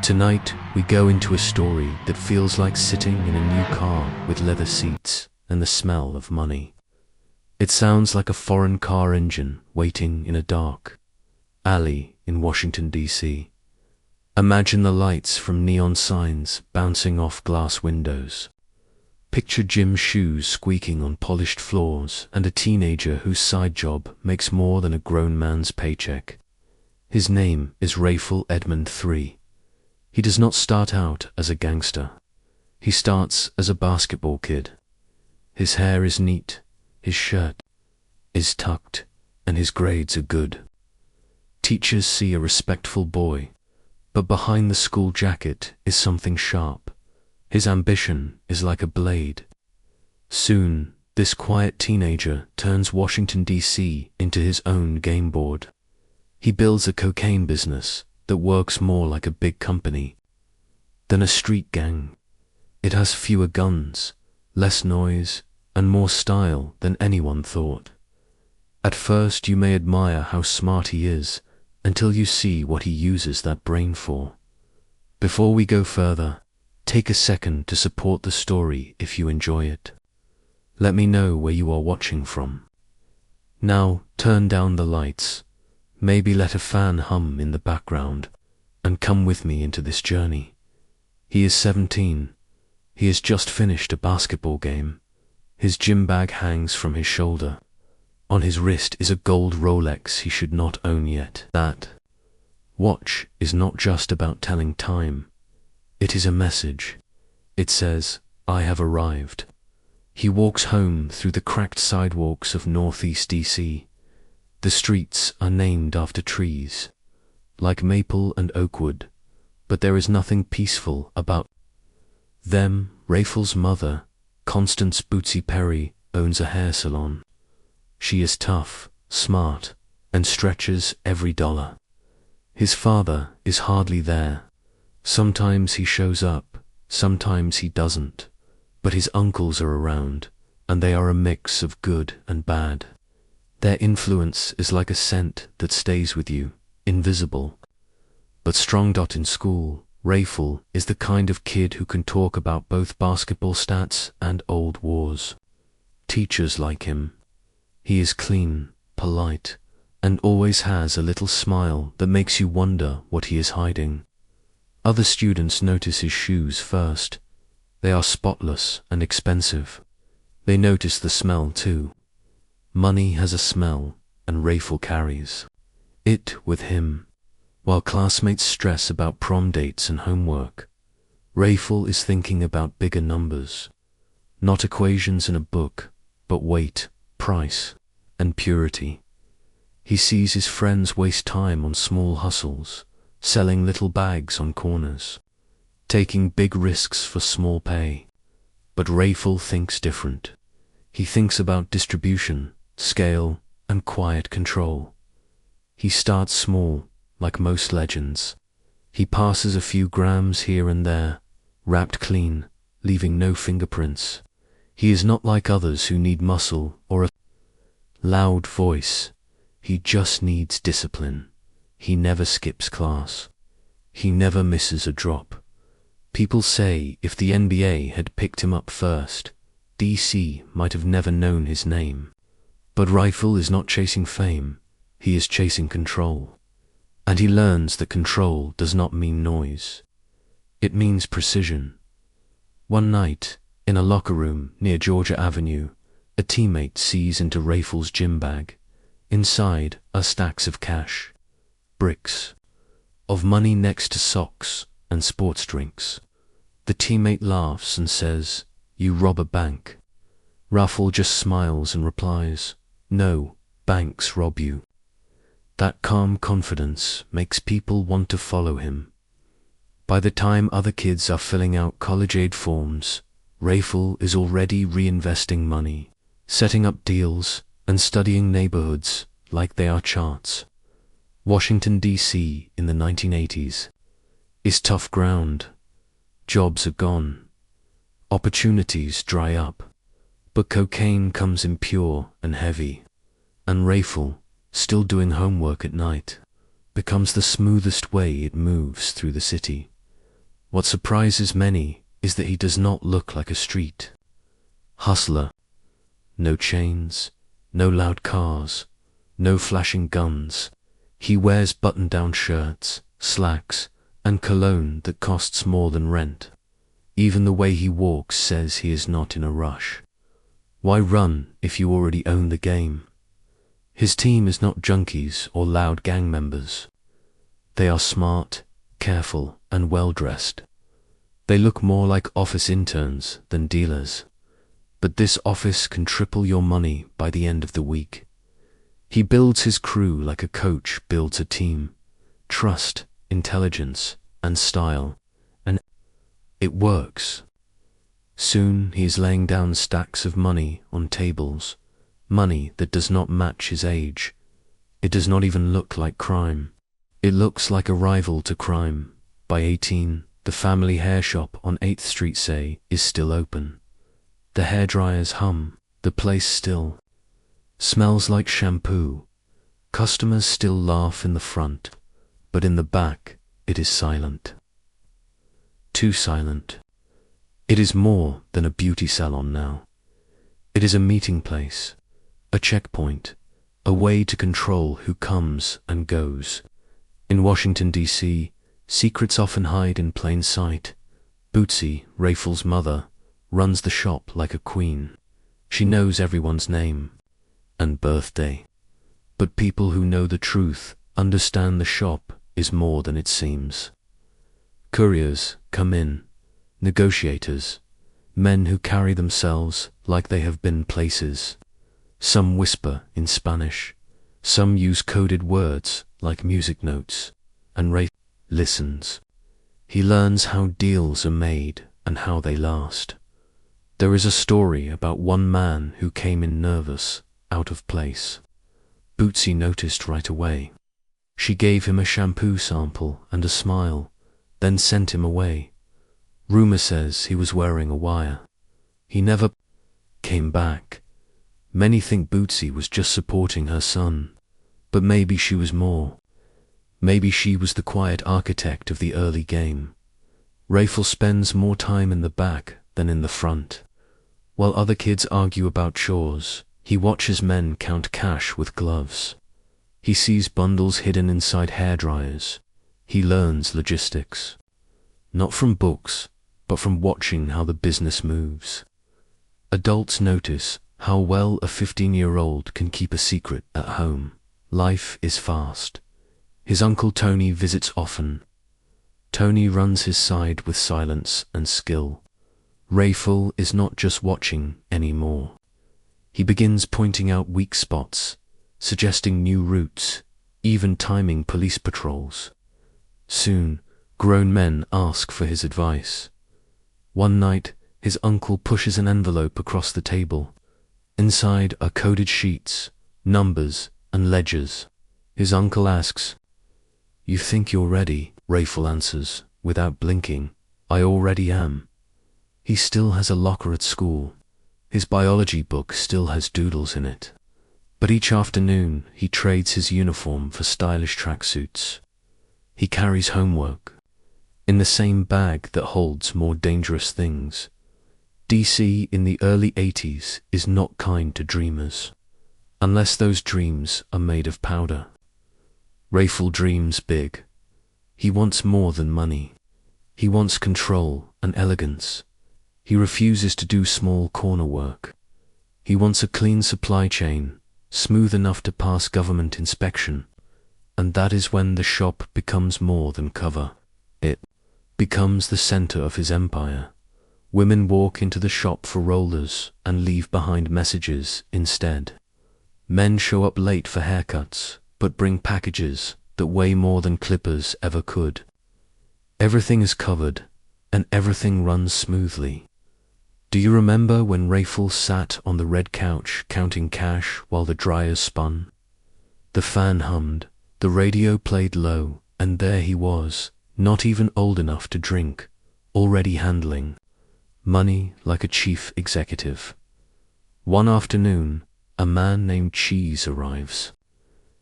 Tonight, we go into a story that feels like sitting in a new car with leather seats and the smell of money. It sounds like a foreign car engine waiting in a dark alley in Washington, D.C. Imagine the lights from neon signs bouncing off glass windows. Picture gym shoes squeaking on polished floors and a teenager whose side job makes more than a grown man's paycheck. His name is Rayful Edmond III. He does not start out as a gangster. He starts as a basketball kid. His hair is neat, his shirt is tucked, and his grades are good. Teachers see a respectful boy, but behind the school jacket is something sharp. His ambition is like a blade. Soon, this quiet teenager turns Washington, D.C. into his own game board. He builds a cocaine business that works more like a big company than a street gang. It has fewer guns, less noise, and more style than anyone thought. At first you may admire how smart he is until you see what he uses that brain for. Before we go further, take a second to support the story if you enjoy it. Let me know where you are watching from. Now turn down the lights, maybe let a fan hum in the background, and come with me into this journey. He is 17. He has just finished a basketball game. His gym bag hangs from his shoulder. On his wrist is a gold Rolex he should not own yet. That watch is not just about telling time. It is a message. It says, "I have arrived." He walks home through the cracked sidewalks of Northeast DC. The streets are named after trees, like maple and oakwood, but there is nothing peaceful about them. Rayful's mother, Constance Bootsie Perry, owns a hair salon. She is tough, smart, and stretches every dollar. His father is hardly there. Sometimes he shows up, sometimes he doesn't, but his uncles are around, and they are a mix of good and bad. Their influence is like a scent that stays with you, invisible, but strong. In school, Rayful is the kind of kid who can talk about both basketball stats and old wars. Teachers like him. He is clean, polite, and always has a little smile that makes you wonder what he is hiding. Other students notice his shoes first. They are spotless and expensive. They notice the smell too. Money has a smell, and Rayful carries it with him. While classmates stress about prom dates and homework, Rayful is thinking about bigger numbers. Not equations in a book, but weight, price, and purity. He sees his friends waste time on small hustles, selling little bags on corners, taking big risks for small pay. But Rayful thinks different. He thinks about distribution, scale, and quiet control. He starts small, like most legends. He passes a few grams here and there, wrapped clean, leaving no fingerprints. He is not like others who need muscle or a loud voice. He just needs discipline. He never skips class. He never misses a drop. People say if the NBA had picked him up first, DC might have never known his name. But Rayful is not chasing fame. He is chasing control. And he learns that control does not mean noise. It means precision. One night, in a locker room near Georgia Avenue, a teammate sees into Rayful's gym bag. Inside are stacks of cash, bricks of money next to socks and sports drinks. The teammate laughs and says, "You rob a bank." Rayful just smiles and replies, "No, banks rob you." That calm confidence makes people want to follow him. By the time other kids are filling out college aid forms, Rayful is already reinvesting money, setting up deals, and studying neighborhoods like they are charts. Washington, D.C. in the 1980s is tough ground. Jobs are gone. Opportunities dry up. But cocaine comes in pure and heavy, and Rayful, still doing homework at night, becomes the smoothest way it moves through the city. What surprises many is that he does not look like a street hustler. No chains, no loud cars, no flashing guns. He wears button-down shirts, slacks, and cologne that costs more than rent. Even the way he walks says he is not in a rush. Why run if you already own the game? His team is not junkies or loud gang members. They are smart, careful, and well-dressed. They look more like office interns than dealers. But this office can triple your money by the end of the week. He builds his crew like a coach builds a team. Trust, intelligence, and style. And it works. Soon he is laying down stacks of money on tables. Money that does not match his age. It does not even look like crime. It looks like a rival to crime. By 18, the family hair shop on 8th Street, say, is still open. The hairdryers hum, the place still smells like shampoo. Customers still laugh in the front, but in the back it is silent. Too silent. It is more than a beauty salon now. It is a meeting place, a checkpoint, a way to control who comes and goes. In Washington, D.C., secrets often hide in plain sight. Bootsie, Rayful's mother, runs the shop like a queen. She knows everyone's name and birthday. But people who know the truth understand the shop is more than it seems. Couriers come in, negotiators, men who carry themselves like they have been places. Some whisper in Spanish, some use coded words like music notes, and Ray listens. He learns how deals are made and how they last. There is a story about one man who came in nervous, out of place. Bootsie noticed right away. She gave him a shampoo sample and a smile, then sent him away. Rumor says he was wearing a wire. He never came back. Many think Bootsie was just supporting her son, but maybe she was more. Maybe she was the quiet architect of the early game. Rayful spends more time in the back than in the front. While other kids argue about chores, he watches men count cash with gloves. He sees bundles hidden inside hairdryers. He learns logistics. Not from books, but from watching how the business moves. Adults notice how well a 15-year-old can keep a secret at home. Life is fast. His uncle Tony visits often. Tony runs his side with silence and skill. Rayful is not just watching anymore. He begins pointing out weak spots, suggesting new routes, even timing police patrols. Soon, grown men ask for his advice. One night, his uncle pushes an envelope across the table. Inside are coded sheets, numbers, and ledgers. His uncle asks, "You think you're ready?" Rayful answers, without blinking, "I already am." He still has a locker at school. His biology book still has doodles in it. But each afternoon, he trades his uniform for stylish tracksuits. He carries homework in the same bag that holds more dangerous things. DC in the early 80s is not kind to dreamers, unless those dreams are made of powder. Rayful dreams big. He wants more than money. He wants control and elegance. He refuses to do small corner work. He wants a clean supply chain, smooth enough to pass government inspection. And that is when the shop becomes more than cover. It becomes the center of his empire. Women walk into the shop for rollers and leave behind messages instead. Men show up late for haircuts, but bring packages that weigh more than clippers ever could. Everything is covered, and everything runs smoothly. Do you remember when Rayful sat on the red couch counting cash while the dryers spun? The fan hummed, the radio played low, and there he was, not even old enough to drink, already handling money like a chief executive. One afternoon, a man named Cheese arrives.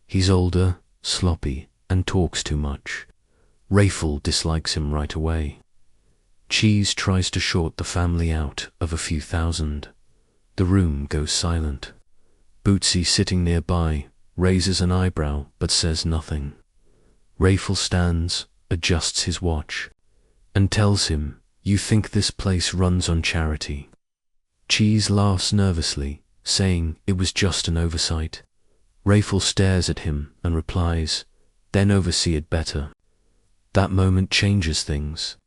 He's older, sloppy, and talks too much. Rayful dislikes him right away. Cheese tries to short the family out of a few thousand. The room goes silent. Bootsie, sitting nearby, raises an eyebrow but says nothing. Rayful stands, adjusts his watch, and tells him, "You think this place runs on charity?" Cheese laughs nervously, saying it was just an oversight. Rayful stares at him and replies, "Then oversee it better." That moment changes things.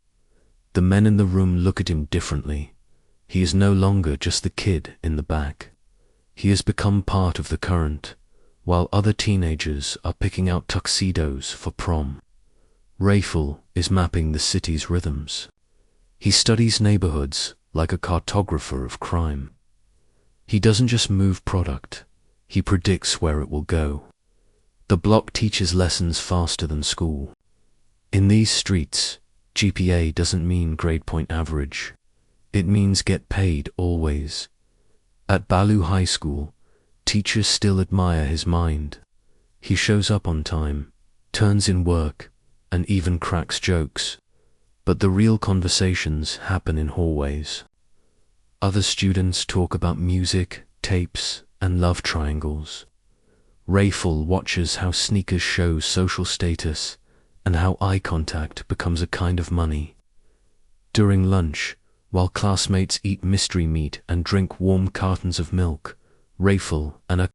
The men in the room look at him differently. He is no longer just the kid in the back. He has become part of the current, while other teenagers are picking out tuxedos for prom. Rayful is mapping the city's rhythms. He studies neighborhoods like a cartographer of crime. He doesn't just move product, he predicts where it will go. The block teaches lessons faster than school. In these streets, GPA doesn't mean grade point average. It means get paid always. At Balu High School, teachers still admire his mind. He shows up on time, turns in work, and even cracks jokes. But the real conversations happen in hallways. Other students talk about music, tapes, and love triangles. Rayful watches how sneakers show social status and how eye contact becomes a kind of money. During lunch, while classmates eat mystery meat and drink warm cartons of milk, Rayful and a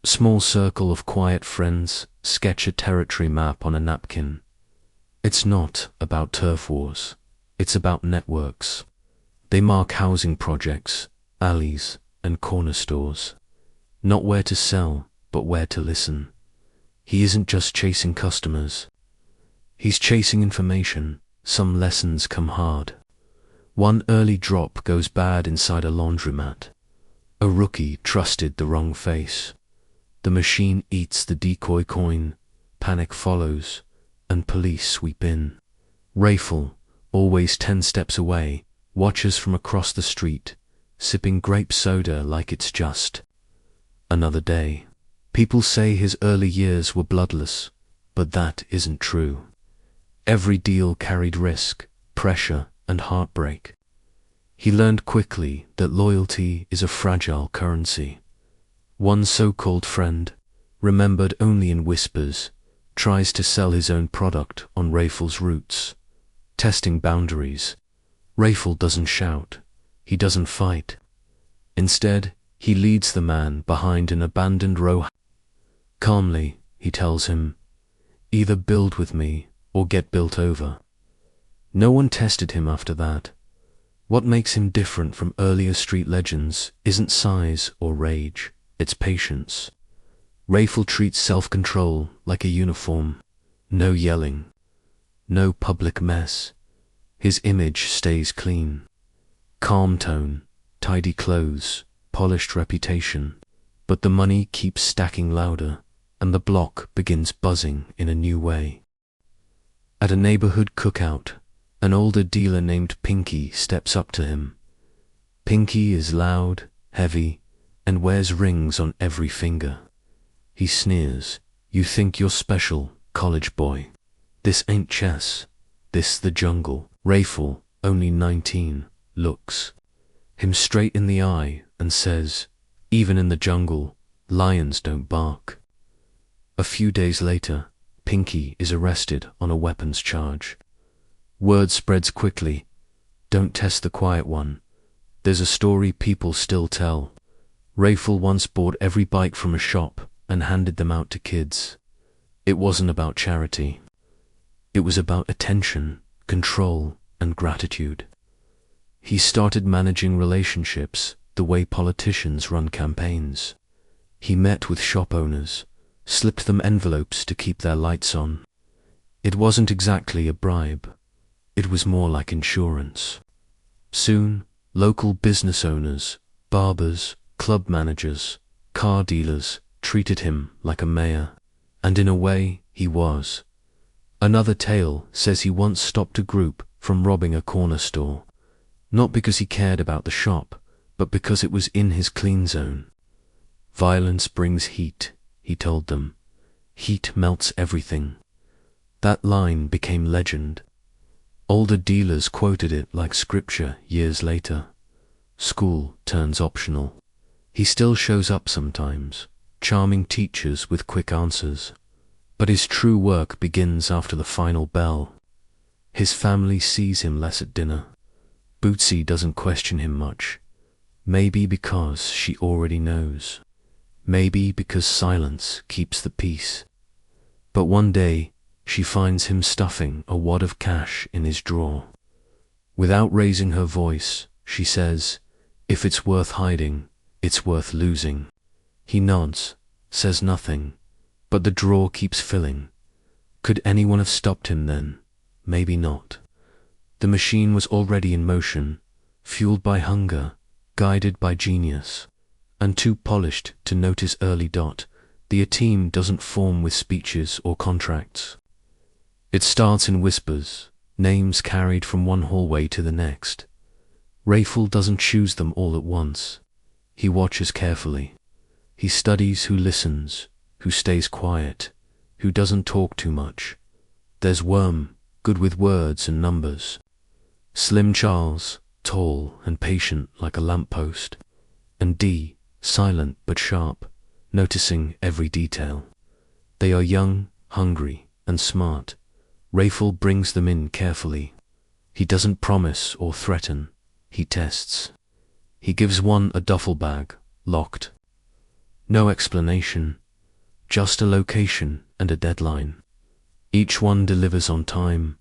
small circle of quiet friends sketch a territory map on a napkin. It's not about turf wars, it's about networks. They mark housing projects, alleys, and corner stores. Not where to sell, but where to listen. He isn't just chasing customers. He's chasing information. Some lessons come hard. One early drop goes bad inside a laundromat. A rookie trusted the wrong face. The machine eats the decoy coin, panic follows, and police sweep in. Rayful, always 10 steps away, watches from across the street, sipping grape soda like it's just another day. People say his early years were bloodless, but that isn't true. Every deal carried risk, pressure, and heartbreak. He learned quickly that loyalty is a fragile currency. One so-called friend, remembered only in whispers, tries to sell his own product on Rayful's routes, testing boundaries. Rayful doesn't shout, he doesn't fight. Instead, he leads the man behind an abandoned row. Calmly, he tells him, "Either build with me or get built over." No one tested him after that. What makes him different from earlier street legends isn't size or rage, it's patience. Rayful treats self-control like a uniform. No yelling, no public mess. His image stays clean. Calm tone, tidy clothes, polished reputation. But the money keeps stacking louder, and the block begins buzzing in a new way. At a neighborhood cookout, an older dealer named Pinky steps up to him. Pinky is loud, heavy, and wears rings on every finger. He sneers, "You think you're special, college boy. This ain't chess, this the jungle." Rayful, only 19, looks him straight in the eye and says, "Even in the jungle, lions don't bark." A few days later, Pinky is arrested on a weapons charge. Word spreads quickly. Don't test the quiet one. There's a story people still tell. Rayful once bought every bike from a shop and handed them out to kids. It wasn't about charity. It was about attention, control, and gratitude. He started managing relationships the way politicians run campaigns. He met with shop owners, slipped them envelopes to keep their lights on. It wasn't exactly a bribe. It was more like insurance. Soon, local business owners, barbers, club managers, car dealers treated him like a mayor. And in a way, he was. Another tale says he once stopped a group from robbing a corner store, not because he cared about the shop, but because it was in his clean zone. "Violence brings heat," he told them. "Heat melts everything." That line became legend. Older dealers quoted it like scripture years later. School turns optional. He still shows up sometimes, charming teachers with quick answers. But his true work begins after the final bell. His family sees him less at dinner. Bootsie doesn't question him much. Maybe because she already knows. Maybe because silence keeps the peace. But one day, she finds him stuffing a wad of cash in his drawer. Without raising her voice, she says, "If it's worth hiding, it's worth losing." He nods, says nothing, but the drawer keeps filling. Could anyone have stopped him then? Maybe not. The machine was already in motion, fueled by hunger, guided by genius, and too polished to notice early dot. The team doesn't form with speeches or contracts. It starts in whispers, names carried from one hallway to the next. Rayful doesn't choose them all at once. He watches carefully. He studies who listens, who stays quiet, who doesn't talk too much. There's Worm, good with words and numbers. Slim Charles, tall and patient like a lamppost. And D, silent but sharp, noticing every detail. They are young, hungry, and smart. Rayful brings them in carefully. He doesn't promise or threaten. He tests. He gives one a duffel bag, locked. No explanation, just a location and a deadline. Each one delivers on time,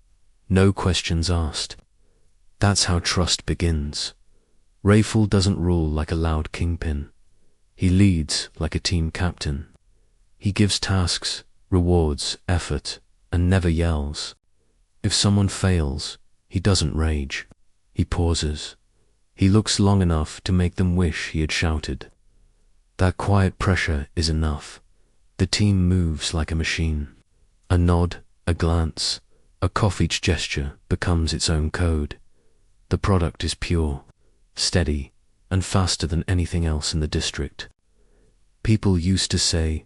no questions asked. That's how trust begins. Rayful doesn't rule like a loud kingpin. He leads like a team captain. He gives tasks, rewards effort, and never yells. If someone fails, he doesn't rage. He pauses. He looks long enough to make them wish he had shouted. That quiet pressure is enough. The team moves like a machine. A nod, a glance, a cough, each gesture becomes its own code. The product is pure, steady, and faster than anything else in the district. People used to say,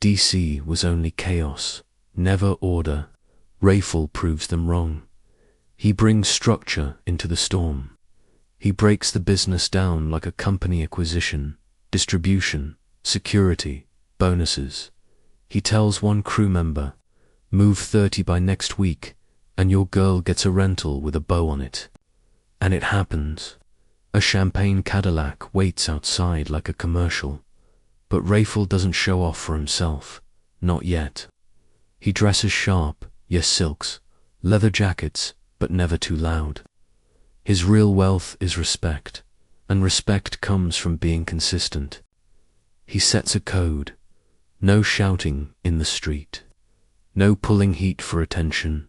DC was only chaos, never order. Rayful proves them wrong. He brings structure into the storm. He breaks the business down like a company acquisition, distribution, security, bonuses. He tells one crew member, "Move 30 by next week, and your girl gets a rental with a bow on it." And it happens. A champagne Cadillac waits outside like a commercial. But Rayful doesn't show off for himself. Not yet. He dresses sharp, yes, silks, leather jackets, but never too loud. His real wealth is respect, and respect comes from being consistent. He sets a code. No shouting in the street. No pulling heat for attention.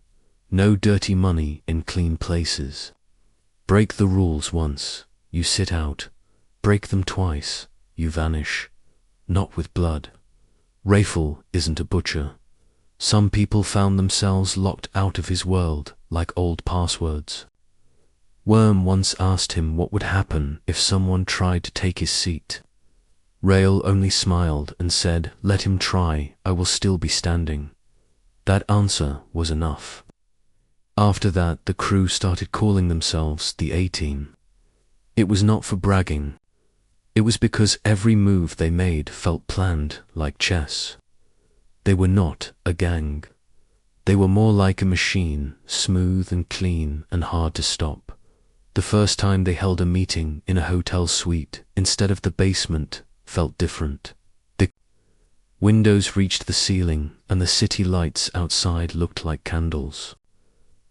No dirty money in clean places. Break the rules once, you sit out. Break them twice, you vanish. Not with blood. Rayful isn't a butcher. Some people found themselves locked out of his world like old passwords. Worm once asked him what would happen if someone tried to take his seat. Rail only smiled and said, "Let him try, I will still be standing." That answer was enough. After that, the crew started calling themselves the A-Team. It was not for bragging. It was because every move they made felt planned like chess. They were not a gang. They were more like a machine, smooth and clean and hard to stop. The first time they held a meeting in a hotel suite instead of the basement felt different. The windows reached the ceiling and the city lights outside looked like candles.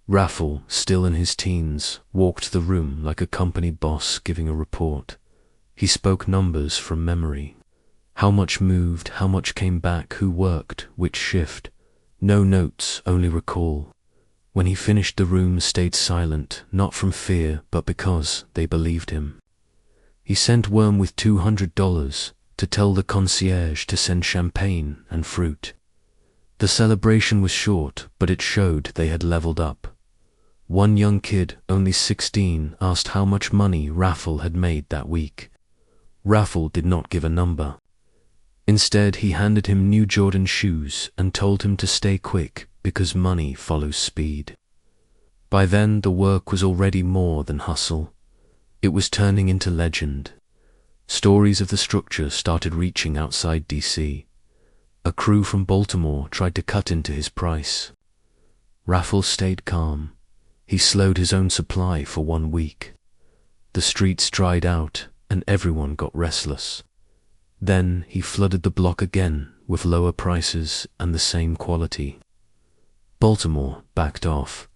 Rayful, still in his teens, walked the room like a company boss giving a report. He spoke numbers from memory. How much moved, how much came back, who worked, which shift. No notes, only recall. When he finished, the room stayed silent, not from fear, but because they believed him. He sent Worm with $200 to tell the concierge to send champagne and fruit. The celebration was short, but it showed they had leveled up. One young kid, only 16, asked how much money Rayful had made that week. Rayful did not give a number. Instead, he handed him new Jordan shoes and told him to stay quick because money follows speed. By then, the work was already more than hustle. It was turning into legend. Stories of the structure started reaching outside DC. A crew from Baltimore tried to cut into his price. Rayful stayed calm. He slowed his own supply for 1 week. The streets dried out and everyone got restless. Then he flooded the block again with lower prices and the same quality. Baltimore backed off.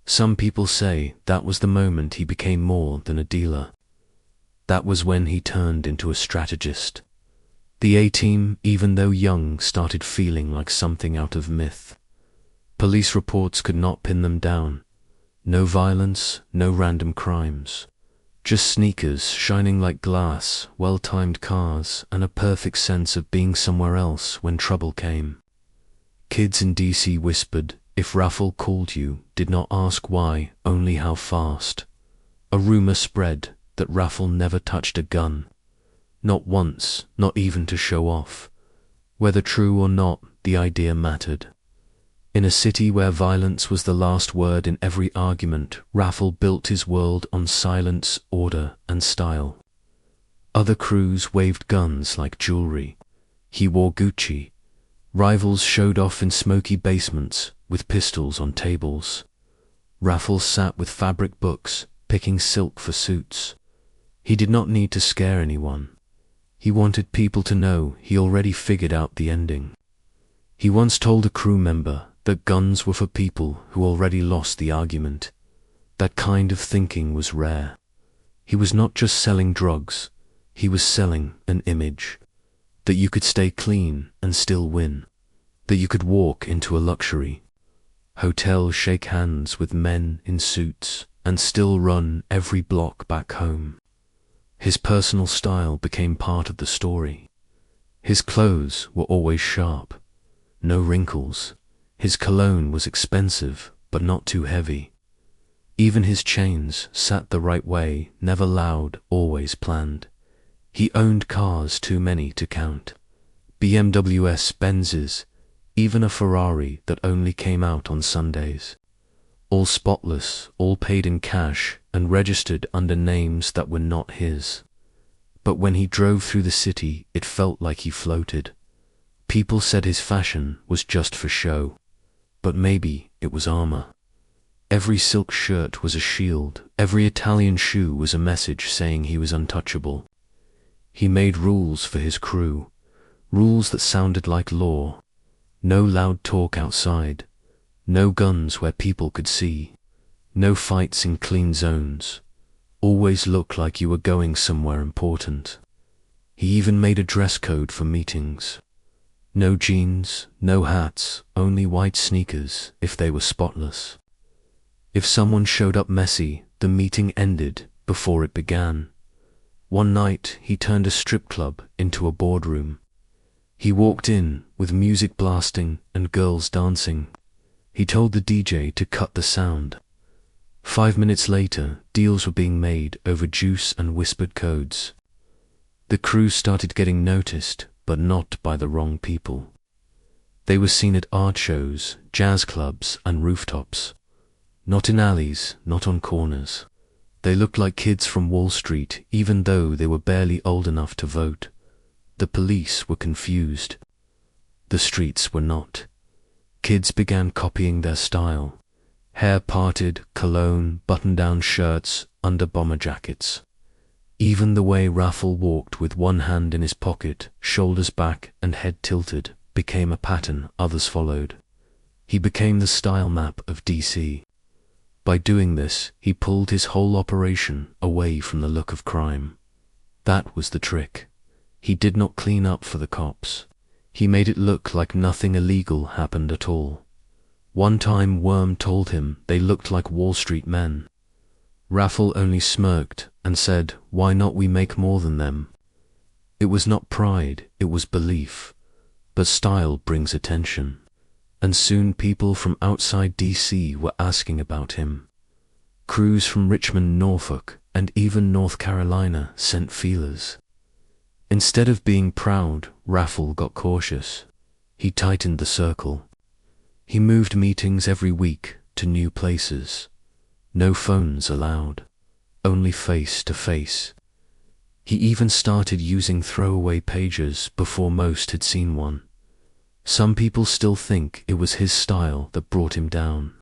Some people say that was the moment he became more than a dealer. That was when he turned into a strategist. The A-team, even though young, started feeling like something out of myth. Police reports could not pin them down. No violence, no random crimes. Just sneakers shining like glass, well-timed cars, and a perfect sense of being somewhere else when trouble came. Kids in DC whispered, if Rayful called you, did not ask why, only how fast. A rumor spread that Rayful never touched a gun. Not once, not even to show off. Whether true or not, the idea mattered. In a city where violence was the last word in every argument, Rayful built his world on silence, order, and style. Other crews waved guns like jewelry. He wore Gucci. Rivals showed off in smoky basements with pistols on tables. Rayful sat with fabric books, picking silk for suits. He did not need to scare anyone. He wanted people to know he already figured out the ending. He once told a crew member that guns were for people who already lost the argument. That kind of thinking was rare. He was not just selling drugs, he was selling an image. That you could stay clean and still win. That you could walk into a luxury hotel, shake hands with men in suits, and still run every block back home. His personal style became part of the story. His clothes were always sharp. No wrinkles. His cologne was expensive, but not too heavy. Even his chains sat the right way, never loud, always planned. He owned cars too many to count. BMWs, Benzes, even a Ferrari that only came out on Sundays. All spotless, all paid in cash and registered under names that were not his. But when he drove through the city, it felt like he floated. People said his fashion was just for show. But maybe it was armor. Every silk shirt was a shield. Every Italian shoe was a message saying he was untouchable. He made rules for his crew, rules that sounded like law. No loud talk outside, no guns where people could see, no fights in clean zones. Always look like you were going somewhere important. He even made a dress code for meetings. No jeans, no hats, only white sneakers if they were spotless. If someone showed up messy, the meeting ended before it began. One night, he turned a strip club into a boardroom. He walked in with music blasting and girls dancing. He told the DJ to cut the sound. 5 minutes later, deals were being made over juice and whispered codes. The crew started getting noticed, but not by the wrong people. They were seen at art shows, jazz clubs, and rooftops. Not in alleys, not on corners. They looked like kids from Wall Street, even though they were barely old enough to vote. The police were confused. The streets were not. Kids began copying their style. Hair parted, cologne, button-down shirts, under bomber jackets. Even the way Rayful walked with one hand in his pocket, shoulders back and head tilted, became a pattern others followed. He became the style map of DC. By doing this, he pulled his whole operation away from the look of crime. That was the trick. He did not clean up for the cops. He made it look like nothing illegal happened at all. One time Worm told him they looked like Wall Street men. Rayful only smirked and said, "Why not we make more than them?" It was not pride, it was belief. But style brings attention. And soon people from outside DC were asking about him. Crews from Richmond, Norfolk, and even North Carolina sent feelers. Instead of being proud, Rayful got cautious. He tightened the circle. He moved meetings every week to new places. No phones allowed, only face to face. He even started using throwaway pagers before most had seen one. Some people still think it was his style that brought him down.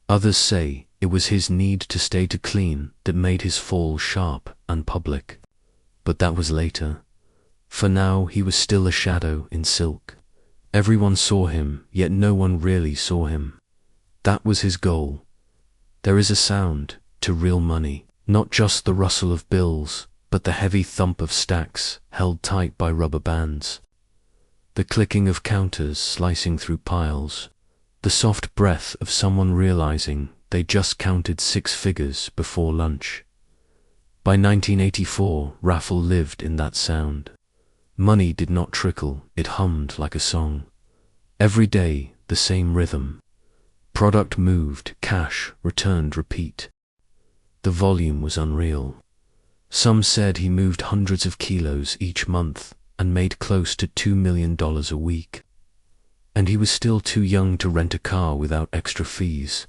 Others say it was his need to stay clean that made his fall sharp and public. But that was later. For now he was still a shadow in silk. Everyone saw him, yet no one really saw him. That was his goal. There is a sound to real money, not just the rustle of bills, but the heavy thump of stacks held tight by rubber bands. The clicking of counters slicing through piles. The soft breath of someone realizing they just counted 6 figures before lunch. By 1984, Rayful lived in that sound. Money did not trickle, it hummed like a song. Every day, the same rhythm. Product moved, cash returned, repeat. The volume was unreal. Some said he moved hundreds of kilos each month and made close to $2 million a week. And he was still too young to rent a car without extra fees.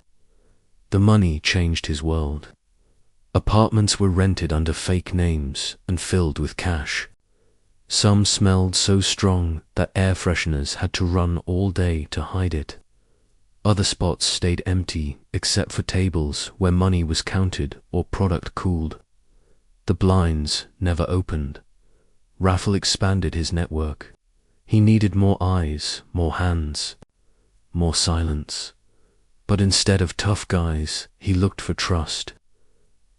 The money changed his world. Apartments were rented under fake names and filled with cash. Some smelled so strong that air fresheners had to run all day to hide it. Other spots stayed empty except for tables where money was counted or product cooled. The blinds never opened. Rayful expanded his network. He needed more eyes, more hands, more silence. But instead of tough guys, he looked for trust.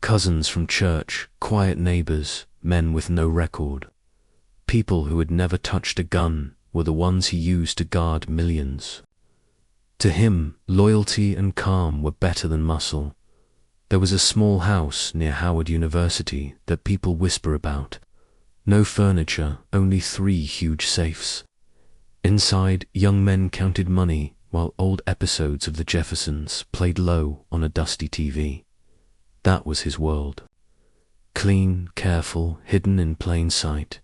Cousins from church, quiet neighbors, men with no record. People who had never touched a gun were the ones he used to guard millions. To him, loyalty and calm were better than muscle. There was a small house near Howard University that people whisper about. No furniture, only 3 huge safes. Inside, young men counted money while old episodes of The Jeffersons played low on a dusty TV. That was his world. Clean, careful, hidden in plain sight.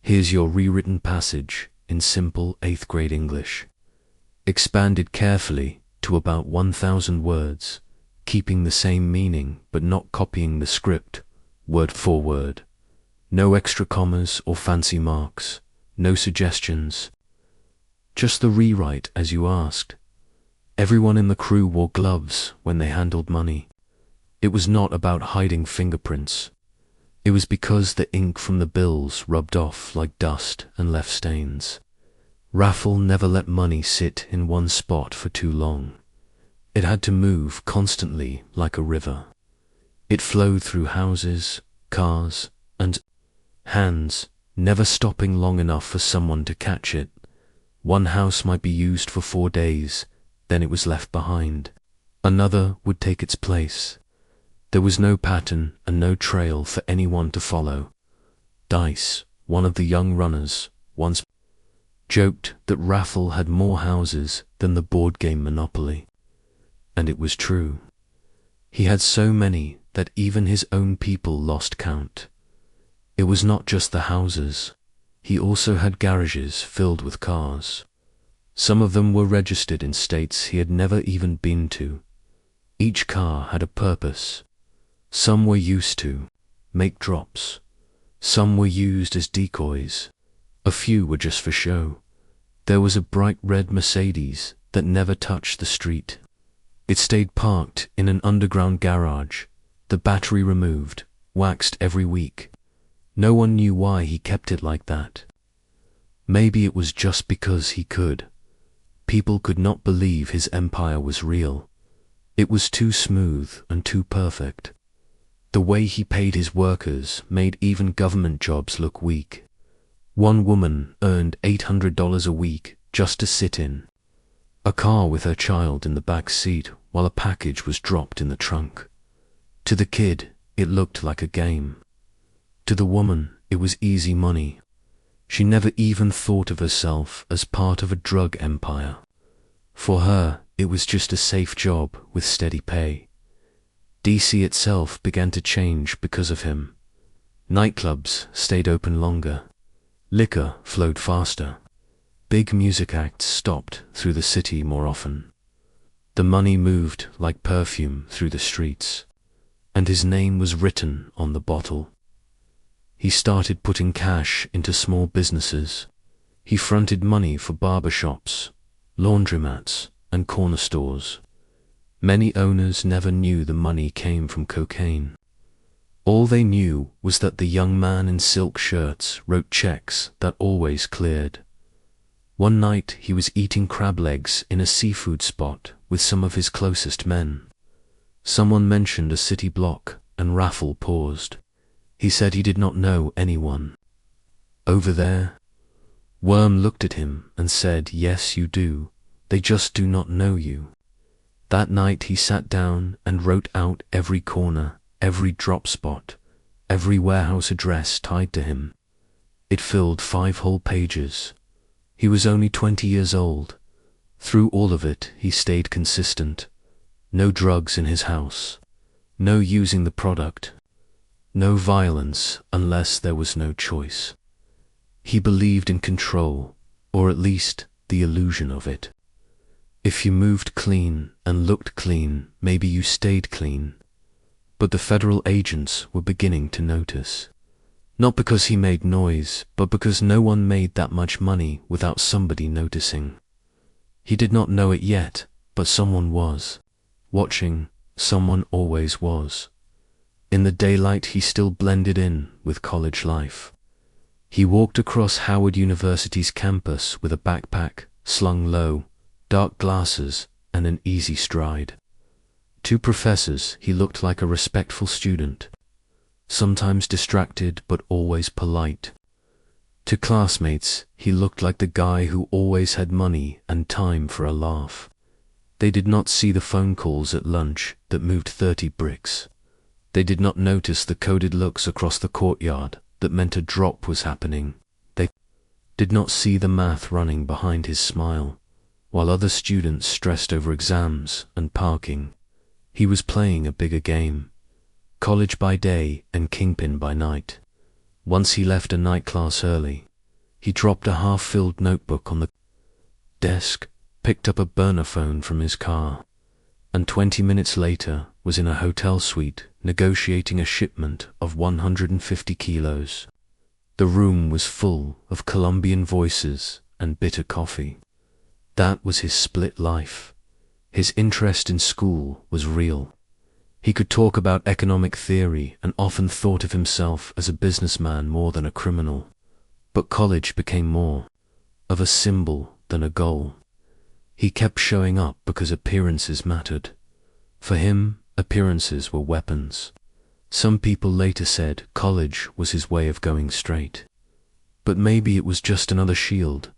Here's your rewritten passage in simple 8th grade English. Expanded carefully to about 1,000 words, keeping the same meaning but not copying the script, word for word. No extra commas or fancy marks, no suggestions. Just the rewrite as you asked. Everyone in the crew wore gloves when they handled money. It was not about hiding fingerprints. It was because the ink from the bills rubbed off like dust and left stains. Rayful never let money sit in one spot for too long. It had to move constantly like a river. It flowed through houses, cars, and hands, never stopping long enough for someone to catch it. One house might be used for 4 days, then it was left behind. Another would take its place. There was no pattern and no trail for anyone to follow. Dice, one of the young runners, once joked that Rayful had more houses than the board game Monopoly. And it was true. He had so many that even his own people lost count. It was not just the houses. He also had garages filled with cars. Some of them were registered in states he had never even been to. Each car had a purpose. Some were used to make drops. Some were used as decoys. A few were just for show. There was a bright red Mercedes that never touched the street. It stayed parked in an underground garage, the battery removed, waxed every week. No one knew why he kept it like that. Maybe it was just because he could. People could not believe his empire was real. It was too smooth and too perfect. The way he paid his workers made even government jobs look weak. One woman earned $800 a week just to sit in a car with her child in the back seat while a package was dropped in the trunk. To the kid, it looked like a game. To the woman, it was easy money. She never even thought of herself as part of a drug empire. For her, it was just a safe job with steady pay. DC itself began to change because of him. Nightclubs stayed open longer. Liquor flowed faster. Big music acts stopped through the city more often. The money moved like perfume through the streets, and his name was written on the bottle. He started putting cash into small businesses. He fronted money for barber shops, laundromats, and corner stores. Many owners never knew the money came from cocaine. All they knew was that the young man in silk shirts wrote checks that always cleared. One night he was eating crab legs in a seafood spot with some of his closest men. Someone mentioned a city block, and Rayful paused. He said he did not know anyone. Over there? Worm looked at him and said, "Yes, you do. They just do not know you." That night he sat down and wrote out every corner, every drop spot, every warehouse address tied to him. It filled 5 whole pages. He was only 20 years old. Through all of it, he stayed consistent. No drugs in his house. No using the product. No violence unless there was no choice. He believed in control, or at least the illusion of it. If you moved clean and looked clean, maybe you stayed clean. But the federal agents were beginning to notice. Not because he made noise, but because no one made that much money without somebody noticing. He did not know it yet, but someone was. Watching, someone always was. In the daylight he still blended in with college life. He walked across Howard University's campus with a backpack slung low, dark glasses, and an easy stride. To professors he looked like a respectful student, sometimes distracted but always polite. To classmates he looked like the guy who always had money and time for a laugh. They did not see the phone calls at lunch that moved 30 bricks. They did not notice the coded looks across the courtyard that meant a drop was happening. They did not see the math running behind his smile, while other students stressed over exams and parking. He was playing a bigger game. College by day and kingpin by night. Once he left a night class early. He dropped a half-filled notebook on the desk, picked up a burner phone from his car, and 20 minutes later was in a hotel suite negotiating a shipment of 150 kilos. The room was full of Colombian voices and bitter coffee. That was his split life. His interest in school was real. He could talk about economic theory and often thought of himself as a businessman more than a criminal. But college became more of a symbol than a goal. He kept showing up because appearances mattered. For him, appearances were weapons. Some people later said college was his way of going straight. But maybe it was just another shield,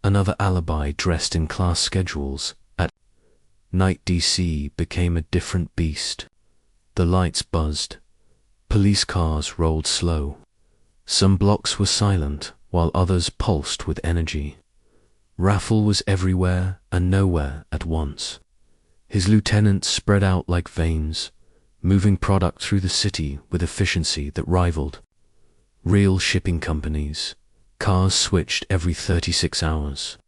another alibi dressed in class schedules. At night DC became a different beast. The lights buzzed. Police cars rolled slow. Some blocks were silent, while others pulsed with energy. Rayful was everywhere and nowhere at once. His lieutenants spread out like veins, moving product through the city with efficiency that rivaled real shipping companies. Cars switched every 36 hours.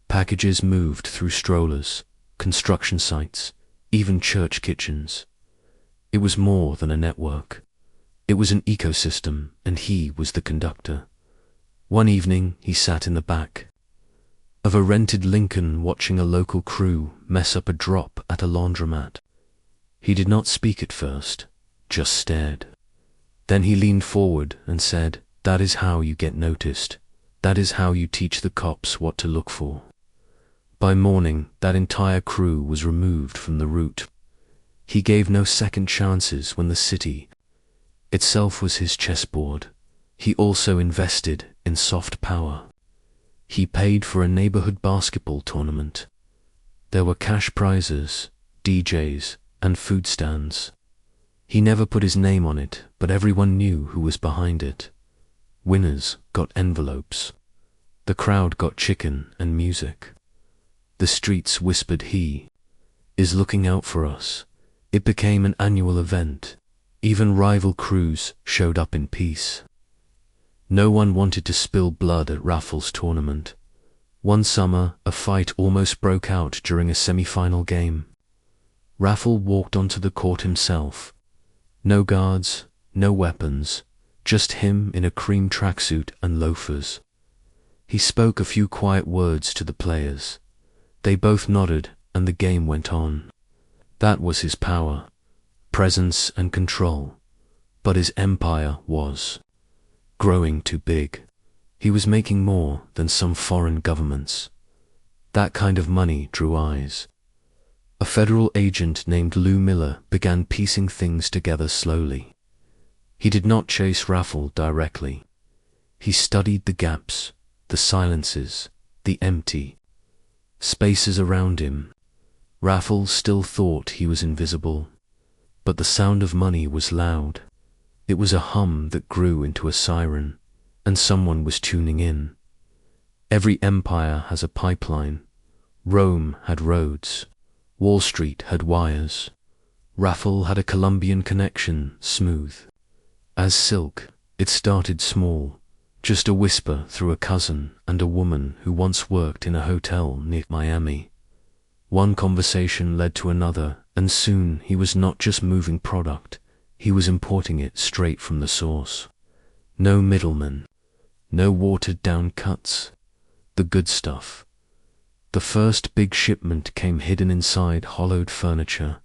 Packages moved through strollers, construction sites, even church kitchens. It was more than a network. It was an ecosystem, and he was the conductor. One evening, he sat in the back of a rented Lincoln watching a local crew mess up a drop at a laundromat. He did not speak at first, just stared. Then he leaned forward and said, "That is how you get noticed. That is how you teach the cops what to look for." By morning, that entire crew was removed from the route. He gave no second chances when the city itself was his chessboard. He also invested in soft power. He paid for a neighborhood basketball tournament. There were cash prizes, DJs, and food stands. He never put his name on it, but everyone knew who was behind it. Winners got envelopes. The crowd got chicken and music. The streets whispered, "He is looking out for us." It became an annual event. Even rival crews showed up in peace. No one wanted to spill blood at Rayful's tournament. One summer, a fight almost broke out during a semi-final game. Rayful walked onto the court himself. No guards, no weapons, just him in a cream tracksuit and loafers. He spoke a few quiet words to the players. They both nodded, and the game went on. That was his power, presence and control. But his empire was growing too big. He was making more than some foreign governments. That kind of money drew eyes. A federal agent named Lou Miller began piecing things together slowly. He did not chase Rayful directly. He studied the gaps, the silences, the empty spaces around him. Rayful still thought he was invisible, but the sound of money was loud. It was a hum that grew into a siren, and someone was tuning in. Every empire has a pipeline. Rome had roads. Wall Street had wires. Rayful had a Colombian connection, smooth as silk. It started small, just a whisper through a cousin and a woman who once worked in a hotel near Miami. One conversation led to another, and soon he was not just moving product, he was importing it straight from the source. No middlemen, no watered-down cuts. The good stuff. The first big shipment came hidden inside hollowed furniture,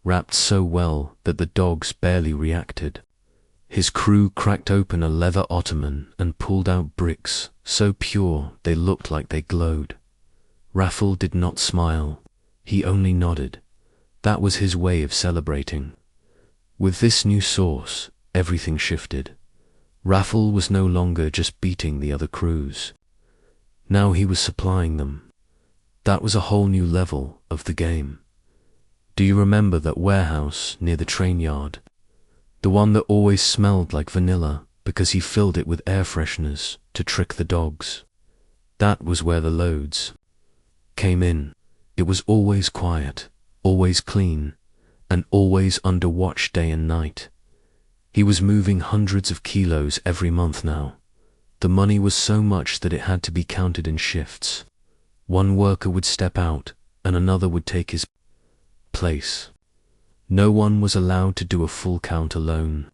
wrapped so well that the dogs barely reacted. His crew cracked open a leather ottoman and pulled out bricks so pure they looked like they glowed. Rayful did not smile. He only nodded. That was his way of celebrating. With this new source, everything shifted. Rayful was no longer just beating the other crews. Now he was supplying them. That was a whole new level of the game. Do you remember that warehouse near the train yard? The one that always smelled like vanilla because he filled it with air fresheners to trick the dogs. That was where the loads came in. It was always quiet, always clean, and always under watch day and night. He was moving hundreds of kilos every month now. The money was so much that it had to be counted in shifts. One worker would step out, and another would take his place. No one was allowed to do a full count alone.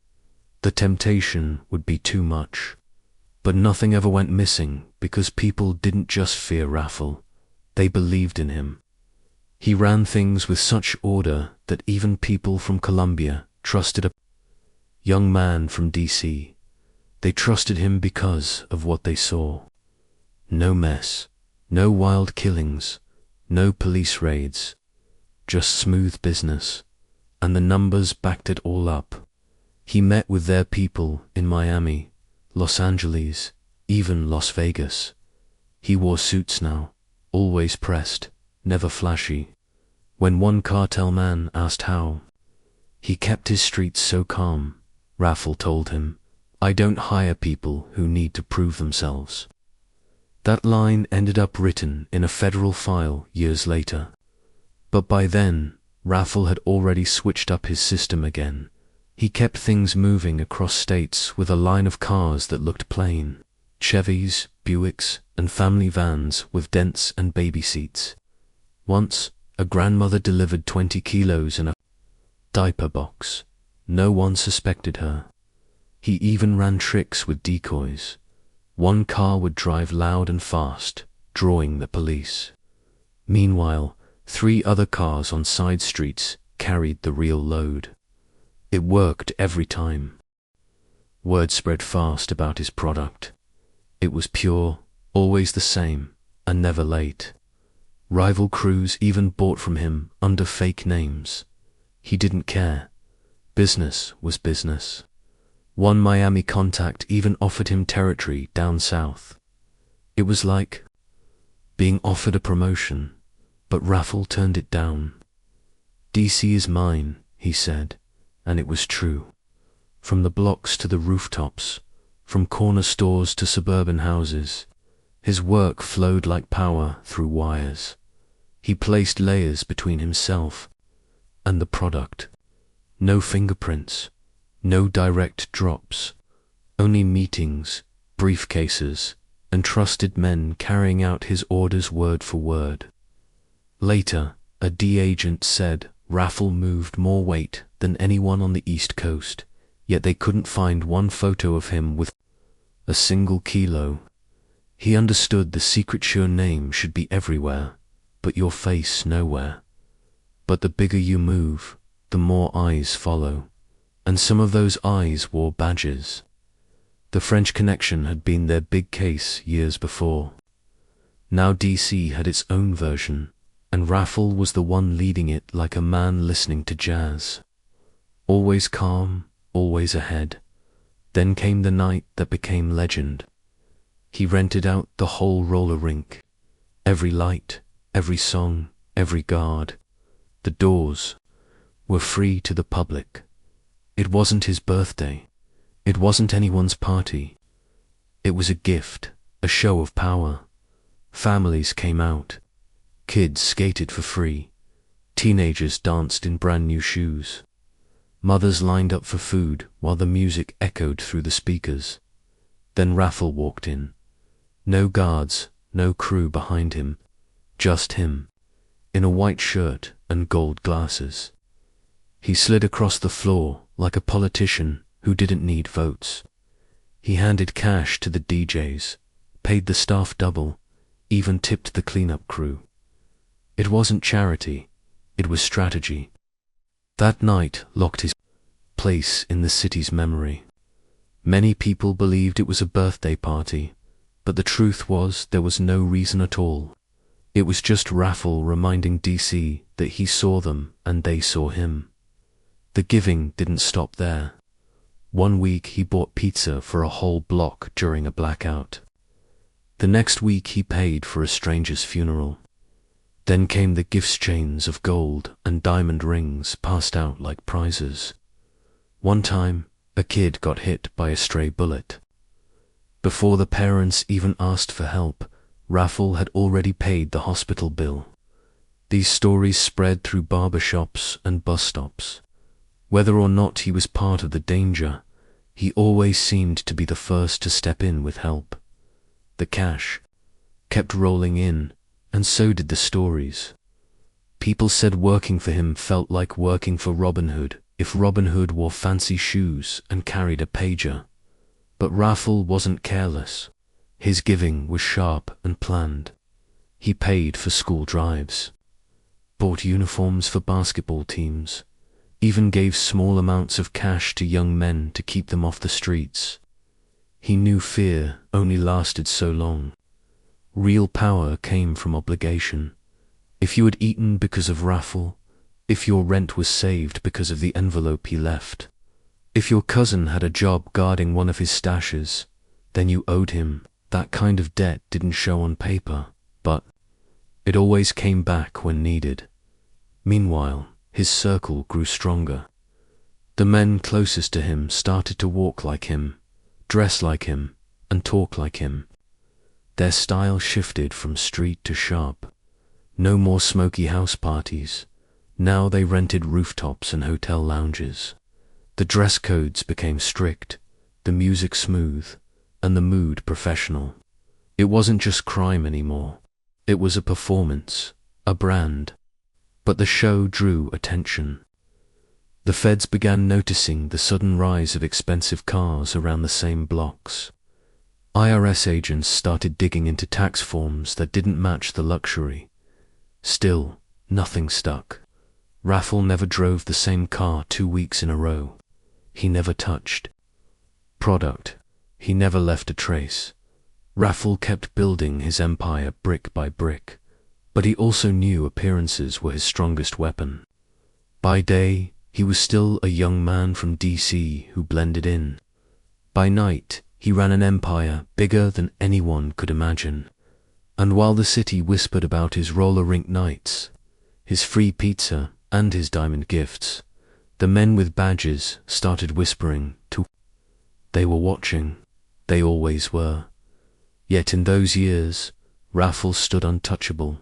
The temptation would be too much. But nothing ever went missing because people didn't just fear Rayful. They believed in him. He ran things with such order that even people from Colombia trusted a young man from DC. They trusted him because of what they saw. No mess, no wild killings, no police raids, just smooth business. And the numbers backed it all up. He met with their people in Miami, Los Angeles, even Las Vegas. He wore suits now, always pressed, never flashy. When one cartel man asked how, he kept his streets so calm. Rayful told him, "I don't hire people who need to prove themselves." That line ended up written in a federal file years later. But by then, Rayful had already switched up his system again. He kept things moving across states with a line of cars that looked plain. Chevys, Buicks, and family vans with dents and baby seats. Once, a grandmother delivered 20 kilos in a diaper box. No one suspected her. He even ran tricks with decoys. One car would drive loud and fast, drawing the police. Meanwhile, 3 other cars on side streets carried the real load. It worked every time. Word spread fast about his product. It was pure, always the same, and never late. Rival crews even bought from him under fake names. He didn't care. Business was business. One Miami contact even offered him territory down south. It was like being offered a promotion. But Rayful turned it down. DC is mine, he said, and it was true. From the blocks to the rooftops, from corner stores to suburban houses, his work flowed like power through wires. He placed layers between himself and the product. No fingerprints, no direct drops, only meetings, briefcases, and trusted men carrying out his orders word for word. Later, a D agent said, Rayful moved more weight than anyone on the East Coast, yet they couldn't find one photo of him with a single kilo. He understood the secret sure name should be everywhere, but your face nowhere. But the bigger you move, the more eyes follow, and some of those eyes wore badges. The French Connection had been their big case years before. Now DC had its own version, and Rayful was the one leading it like a man listening to jazz. Always calm, always ahead. Then came the night that became legend. He rented out the whole roller rink. Every light, every song, every guard. The doors were free to the public. It wasn't his birthday. It wasn't anyone's party. It was a gift, a show of power. Families came out. Kids skated for free. Teenagers danced in brand new shoes. Mothers lined up for food while the music echoed through the speakers. Then Rayful walked in. No guards, no crew behind him. Just him, in a white shirt and gold glasses. He slid across the floor like a politician who didn't need votes. He handed cash to the DJs, paid the staff double, even tipped the cleanup crew. It wasn't charity, it was strategy. That night locked his place in the city's memory. Many people believed it was a birthday party, but the truth was there was no reason at all. It was just Rayful reminding DC that he saw them and they saw him. The giving didn't stop there. One week he bought pizza for a whole block during a blackout. The next week he paid for a stranger's funeral. Then came the gifts, chains of gold and diamond rings passed out like prizes. One time, a kid got hit by a stray bullet. Before the parents even asked for help, Rayful had already paid the hospital bill. These stories spread through barbershops and bus stops. Whether or not he was part of the danger, he always seemed to be the first to step in with help. The cash kept rolling in, and so did the stories. People said working for him felt like working for Robin Hood if Robin Hood wore fancy shoes and carried a pager. But Rayful wasn't careless. His giving was sharp and planned. He paid for school drives, bought uniforms for basketball teams, even gave small amounts of cash to young men to keep them off the streets. He knew fear only lasted so long. Real power came from obligation. If you had eaten because of Rayful, if your rent was saved because of the envelope he left, if your cousin had a job guarding one of his stashes, then you owed him. That kind of debt didn't show on paper, but it always came back when needed. Meanwhile, his circle grew stronger. The men closest to him started to walk like him, dress like him, and talk like him. Their style shifted from street to sharp. No more smoky house parties. Now they rented rooftops and hotel lounges. The dress codes became strict, the music smooth, and the mood professional. It wasn't just crime anymore. It was a performance, a brand. But the show drew attention. The feds began noticing the sudden rise of expensive cars around the same blocks. IRS agents started digging into tax forms that didn't match the luxury. Still, nothing stuck. Rayful never drove the same car 2 weeks in a row. He never touched product. He never left a trace. Rayful kept building his empire brick by brick, but he also knew appearances were his strongest weapon. By day, he was still a young man from DC who blended in. By night, he ran an empire bigger than anyone could imagine. And while the city whispered about his roller rink nights, his free pizza, and his diamond gifts, the men with badges started whispering too. They were watching. They always were. Yet in those years, Rayful stood untouchable.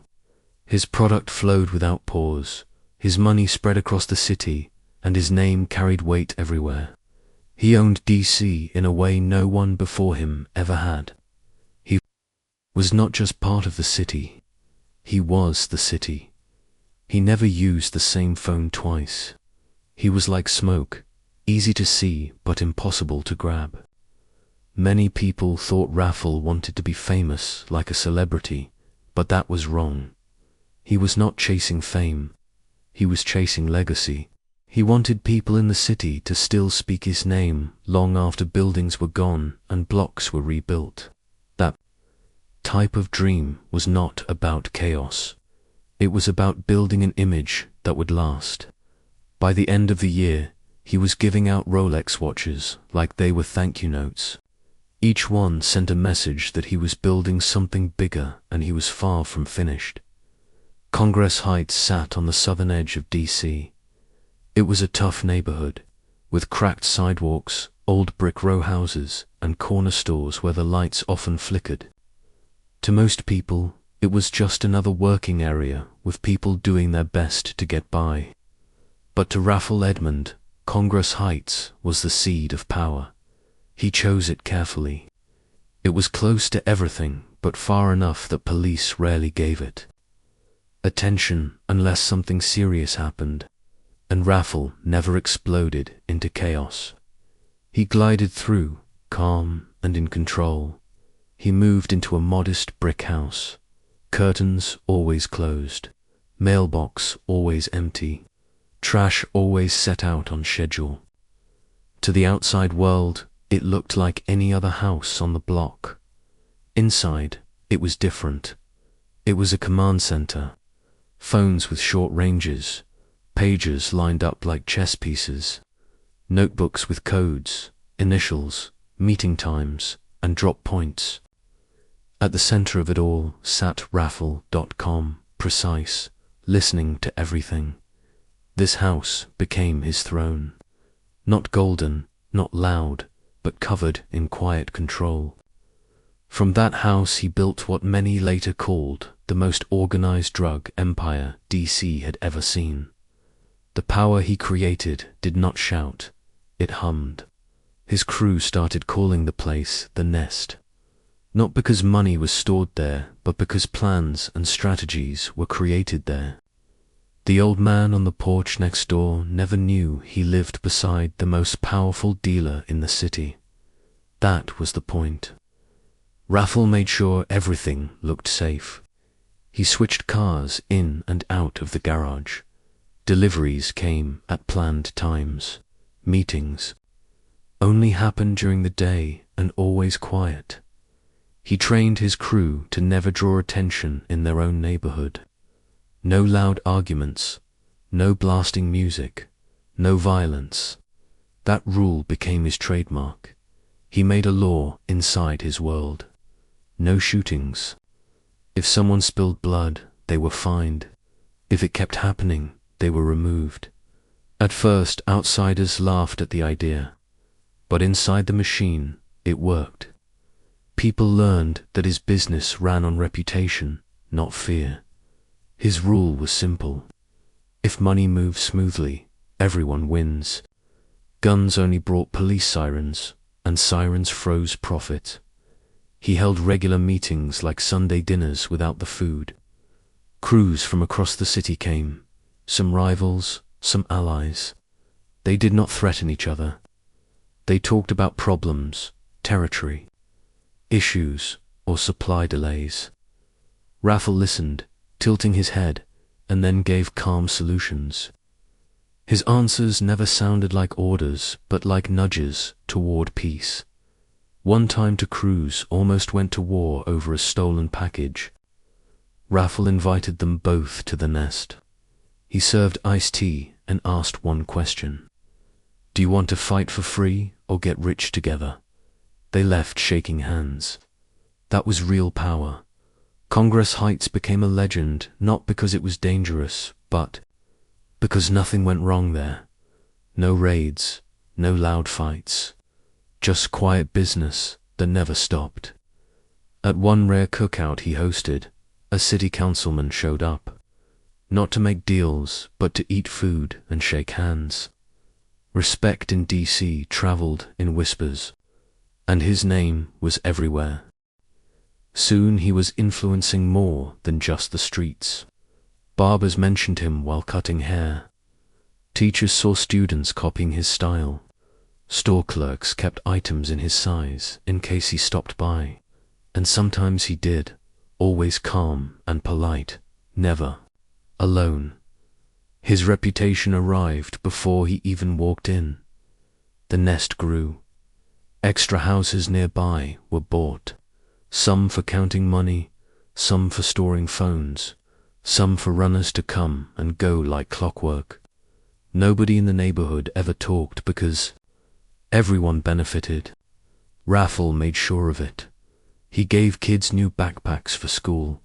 His product flowed without pause, his money spread across the city, and his name carried weight everywhere. He owned DC in a way no one before him ever had. He was not just part of the city, he was the city. He never used the same phone twice. He was like smoke, easy to see but impossible to grab. Many people thought Rayful wanted to be famous like a celebrity, but that was wrong. He was not chasing fame. He was chasing legacy. He wanted people in the city to still speak his name long after buildings were gone and blocks were rebuilt. That type of dream was not about chaos. It was about building an image that would last. By the end of the year, he was giving out Rolex watches like they were thank you notes. Each one sent a message that he was building something bigger and he was far from finished. Congress Heights sat on the southern edge of DC. It was a tough neighborhood, with cracked sidewalks, old brick row houses, and corner stores where the lights often flickered. To most people, it was just another working area with people doing their best to get by. But to Rayful Edmond, Congress Heights was the seed of power. He chose it carefully. It was close to everything, but far enough that police rarely gave it attention unless something serious happened, and Rayful never exploded into chaos. He glided through, calm and in control. He moved into a modest brick house. Curtains always closed, mailbox always empty, trash always set out on schedule. To the outside world, it looked like any other house on the block. Inside, it was different. It was a command center. Phones with short ranges, pages lined up like chess pieces, notebooks with codes, initials, meeting times, and drop points. At the center of it all sat Rayful.com, precise, listening to everything. This house became his throne. Not golden, not loud, but covered in quiet control. From that house he built what many later called the most organized drug empire DC had ever seen. The power he created did not shout, it hummed. His crew started calling the place the Nest. Not because money was stored there, but because plans and strategies were created there. The old man on the porch next door never knew he lived beside the most powerful dealer in the city. That was the point. Rayful made sure everything looked safe. He switched cars in and out of the garage. Deliveries came at planned times. Meetings only happened during the day and always quiet. He trained his crew to never draw attention in their own neighborhood. No loud arguments, no blasting music, no violence. That rule became his trademark. He made a law inside his world. No shootings. If someone spilled blood, they were fined. If it kept happening, they were removed. At first, outsiders laughed at the idea, but inside the machine, it worked. People learned that his business ran on reputation, not fear. His rule was simple. If money moves smoothly, everyone wins. Guns only brought police sirens, and sirens froze profit. He held regular meetings like Sunday dinners without the food. Crews from across the city came, some rivals, some allies. They did not threaten each other. They talked about problems, territory, issues, or supply delays. Rayful listened, tilting his head, and then gave calm solutions. His answers never sounded like orders, but like nudges toward peace. One time two crews almost went to war over a stolen package. Rayful invited them both to the Nest. He served iced tea and asked one question. Do you want to fight for free or get rich together? They left shaking hands. That was real power. Congress Heights became a legend not because it was dangerous, but because nothing went wrong there. No raids, no loud fights. Just quiet business that never stopped. At one rare cookout he hosted, a city councilman showed up. Not to make deals, but to eat food and shake hands. Respect in DC traveled in whispers, and his name was everywhere. Soon he was influencing more than just the streets. Barbers mentioned him while cutting hair. Teachers saw students copying his style. Store clerks kept items in his size in case he stopped by. And sometimes he did, always calm and polite, never alone. His reputation arrived before he even walked in. The nest grew. Extra houses nearby were bought, some for counting money, some for storing phones, some for runners to come and go like clockwork. Nobody in the neighborhood ever talked because everyone benefited. Rayful made sure of it. He gave kids new backpacks for school,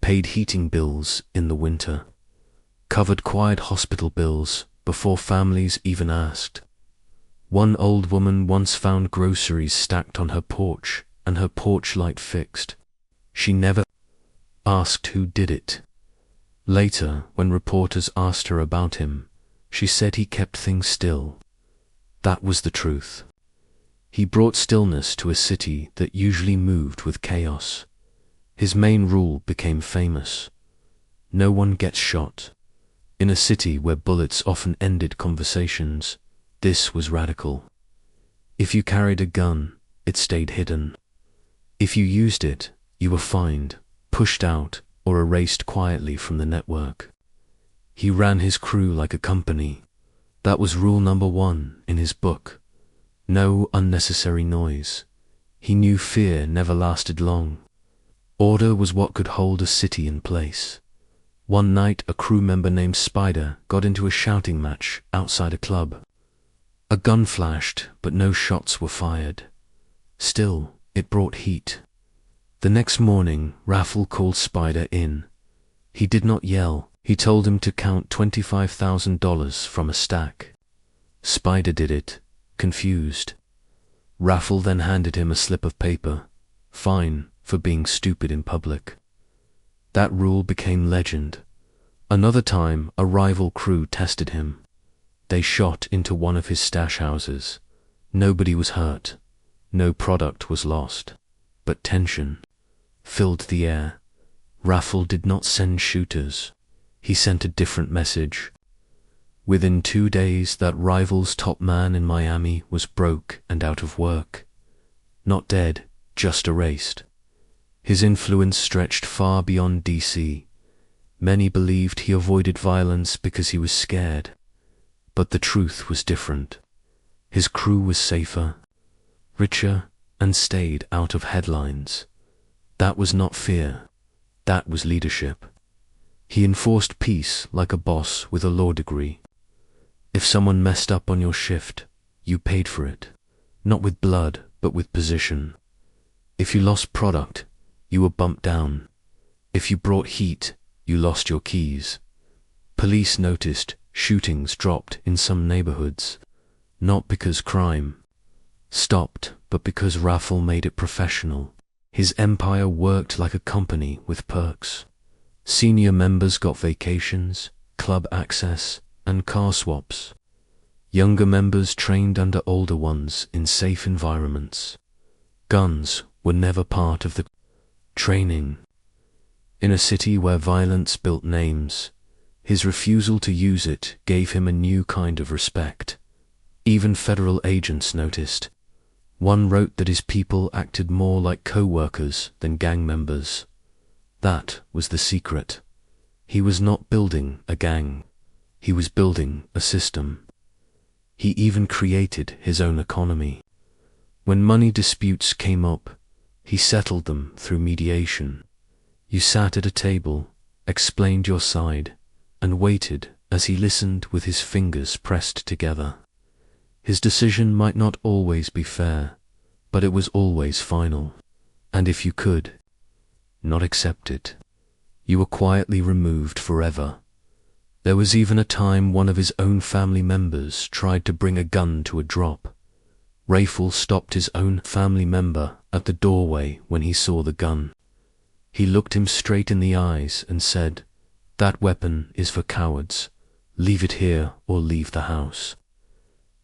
paid heating bills in the winter, covered quiet hospital bills before families even asked. One old woman once found groceries stacked on her porch and her porch light fixed. She never asked who did it. Later, when reporters asked her about him, she said he kept things still. That was the truth. He brought stillness to a city that usually moved with chaos. His main rule became famous. No one gets shot. In a city where bullets often ended conversations, this was radical. If you carried a gun, it stayed hidden. If you used it, you were fined, pushed out, or erased quietly from the network. He ran his crew like a company. That was rule number 1 in his book. No unnecessary noise. He knew fear never lasted long. Order was what could hold a city in place. One night, a crew member named Spider got into a shouting match outside a club. A gun flashed, but no shots were fired. Still, it brought heat. The next morning, Rayful called Spider in. He did not yell. He told him to count $25,000 from a stack. Spider did it, confused. Rayful then handed him a slip of paper, fine for being stupid in public. That rule became legend. Another time, a rival crew tested him. They shot into one of his stash houses. Nobody was hurt. No product was lost. But tension filled the air. Rayful did not send shooters. He sent a different message. Within 2 days, that rival's top man in Miami was broke and out of work. Not dead, just erased. His influence stretched far beyond DC. Many believed he avoided violence because he was scared. But the truth was different. His crew was safer, richer, and stayed out of headlines. That was not fear. That was leadership. He enforced peace like a boss with a law degree. If someone messed up on your shift, you paid for it. Not with blood, but with position. If you lost product, you were bumped down. If you brought heat, you lost your keys. Police noticed shootings dropped in some neighborhoods, not because crime stopped, but because Rayful made it professional. His empire worked like a company with perks. Senior members got vacations, club access, and car swaps. Younger members trained under older ones in safe environments. Guns were never part of the training. In a city where violence built names, his refusal to use it gave him a new kind of respect. Even federal agents noticed. One wrote that his people acted more like co-workers than gang members. That was the secret. He was not building a gang. He was building a system. He even created his own economy. When money disputes came up, he settled them through mediation. You sat at a table, explained your side, and waited as he listened with his fingers pressed together. His decision might not always be fair, but it was always final. And if you could not accept it, you were quietly removed forever. There was even a time one of his own family members tried to bring a gun to a drop. Rayful stopped his own family member at the doorway when he saw the gun. He looked him straight in the eyes and said, "That weapon is for cowards. Leave it here or leave the house."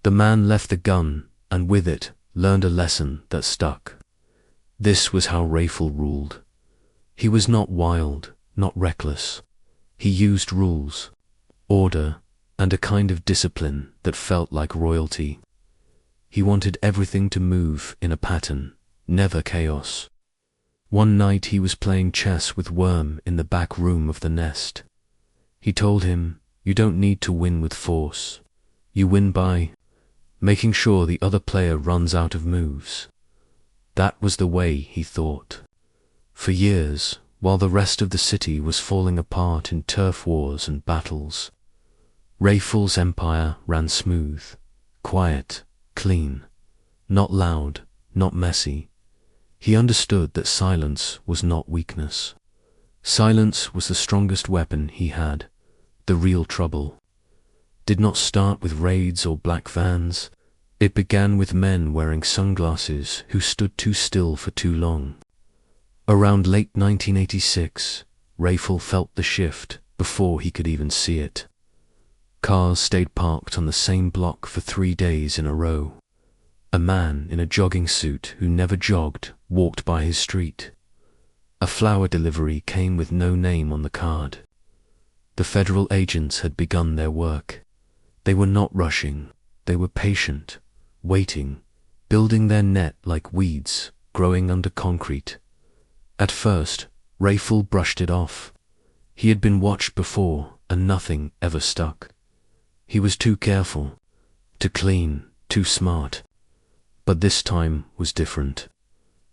The man left the gun, and with it, learned a lesson that stuck. This was how Rayful ruled. He was not wild, not reckless. He used rules, order, and a kind of discipline that felt like royalty. He wanted everything to move in a pattern, never chaos. One night he was playing chess with Worm in the back room of the Nest. He told him, "You don't need to win with force. You win by making sure the other player runs out of moves." That was the way he thought. For years, while the rest of the city was falling apart in turf wars and battles, Rayful's empire ran smooth, quiet, clean, not loud, not messy. He understood that silence was not weakness. Silence was the strongest weapon he had. The real trouble did not start with raids or black vans. It began with men wearing sunglasses who stood too still for too long. Around late 1986, Rayful felt the shift before he could even see it. Cars stayed parked on the same block for 3 days in a row. A man in a jogging suit who never jogged walked by his street. A flower delivery came with no name on the card. The federal agents had begun their work. They were not rushing. They were patient, waiting, building their net like weeds growing under concrete. At first, Rayful brushed it off. He had been watched before, and nothing ever stuck. He was too careful, too clean, too smart. But this time was different.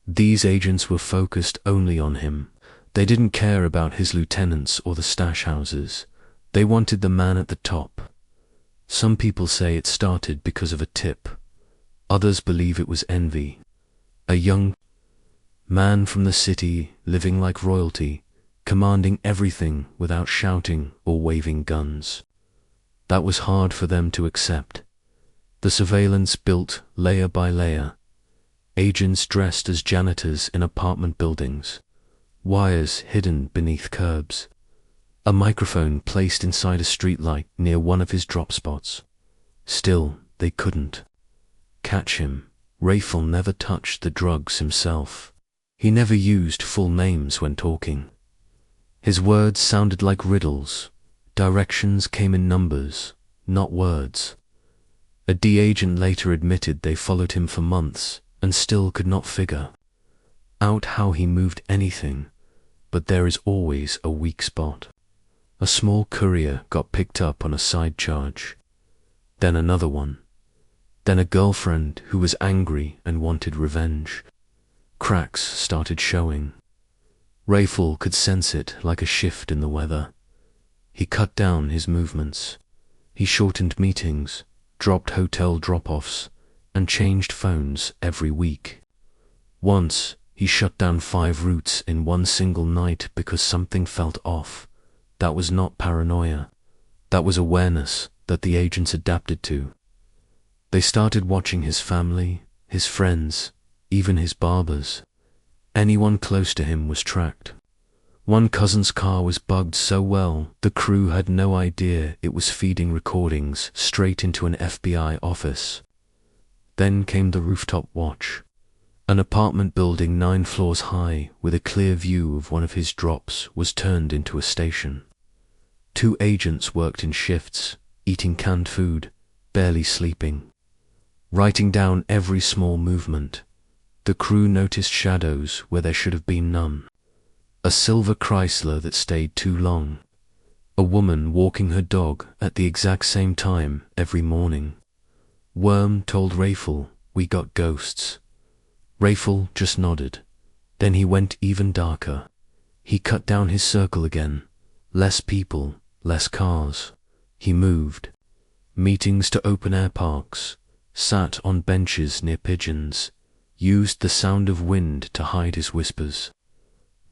These agents were focused only on him. They didn't care about his lieutenants or the stash houses. They wanted the man at the top. Some people say it started because of a tip. Others believe it was envy. A young man from the city, living like royalty, commanding everything without shouting or waving guns. That was hard for them to accept. The surveillance built layer by layer. Agents dressed as janitors in apartment buildings. Wires hidden beneath curbs. A microphone placed inside a streetlight near one of his drop spots. Still, they couldn't catch him. Rayful never touched the drugs himself. He never used full names when talking. His words sounded like riddles. Directions came in numbers, not words. A D agent later admitted they followed him for months and still could not figure out how he moved anything, but there is always a weak spot. A small courier got picked up on a side charge, then another one, then a girlfriend who was angry and wanted revenge. Cracks started showing. Rayful could sense it like a shift in the weather. He cut down his movements. He shortened meetings, dropped hotel drop-offs, and changed phones every week. Once, he shut down 5 routes in one single night because something felt off. That was not paranoia. That was awareness that the agents adapted to. They started watching his family, his friends, even his barbers. Anyone close to him was tracked. One cousin's car was bugged so well, the crew had no idea it was feeding recordings straight into an FBI office. Then came the rooftop watch. An apartment building 9 floors high with a clear view of one of his drops was turned into a station. 2 agents worked in shifts, eating canned food, barely sleeping, writing down every small movement. The crew noticed shadows where there should have been none. A silver Chrysler that stayed too long. A woman walking her dog at the exact same time every morning. Worm told Rayful, "We got ghosts." Rayful just nodded. Then he went even darker. He cut down his circle again. Less people, less cars. He moved. Meetings to open-air parks. Sat on benches near pigeons. Used the sound of wind to hide his whispers.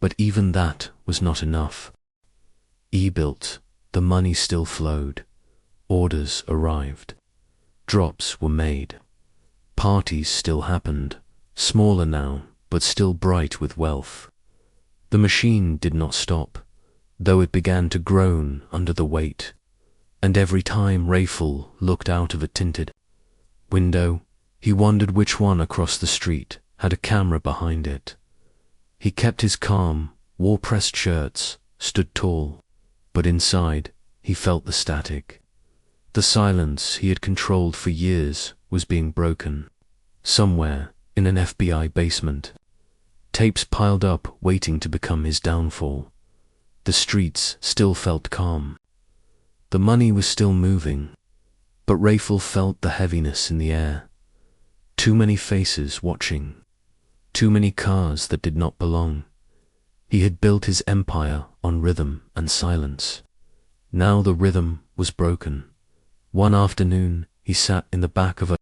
But even that was not enough. E-built, the money still flowed. Orders arrived. Drops were made. Parties still happened, smaller now, but still bright with wealth. The machine did not stop, though it began to groan under the weight. And every time Rayful looked out of a tinted window, he wondered which one across the street had a camera behind it. He kept his calm, wore pressed shirts, stood tall, but inside, he felt the static. The silence he had controlled for years was being broken. Somewhere, in an FBI basement, tapes piled up waiting to become his downfall. The streets still felt calm. The money was still moving, but Rayful felt the heaviness in the air. Too many faces watching. Too many cars that did not belong. He had built his empire on rhythm and silence. Now the rhythm was broken. One afternoon, he sat in the back of a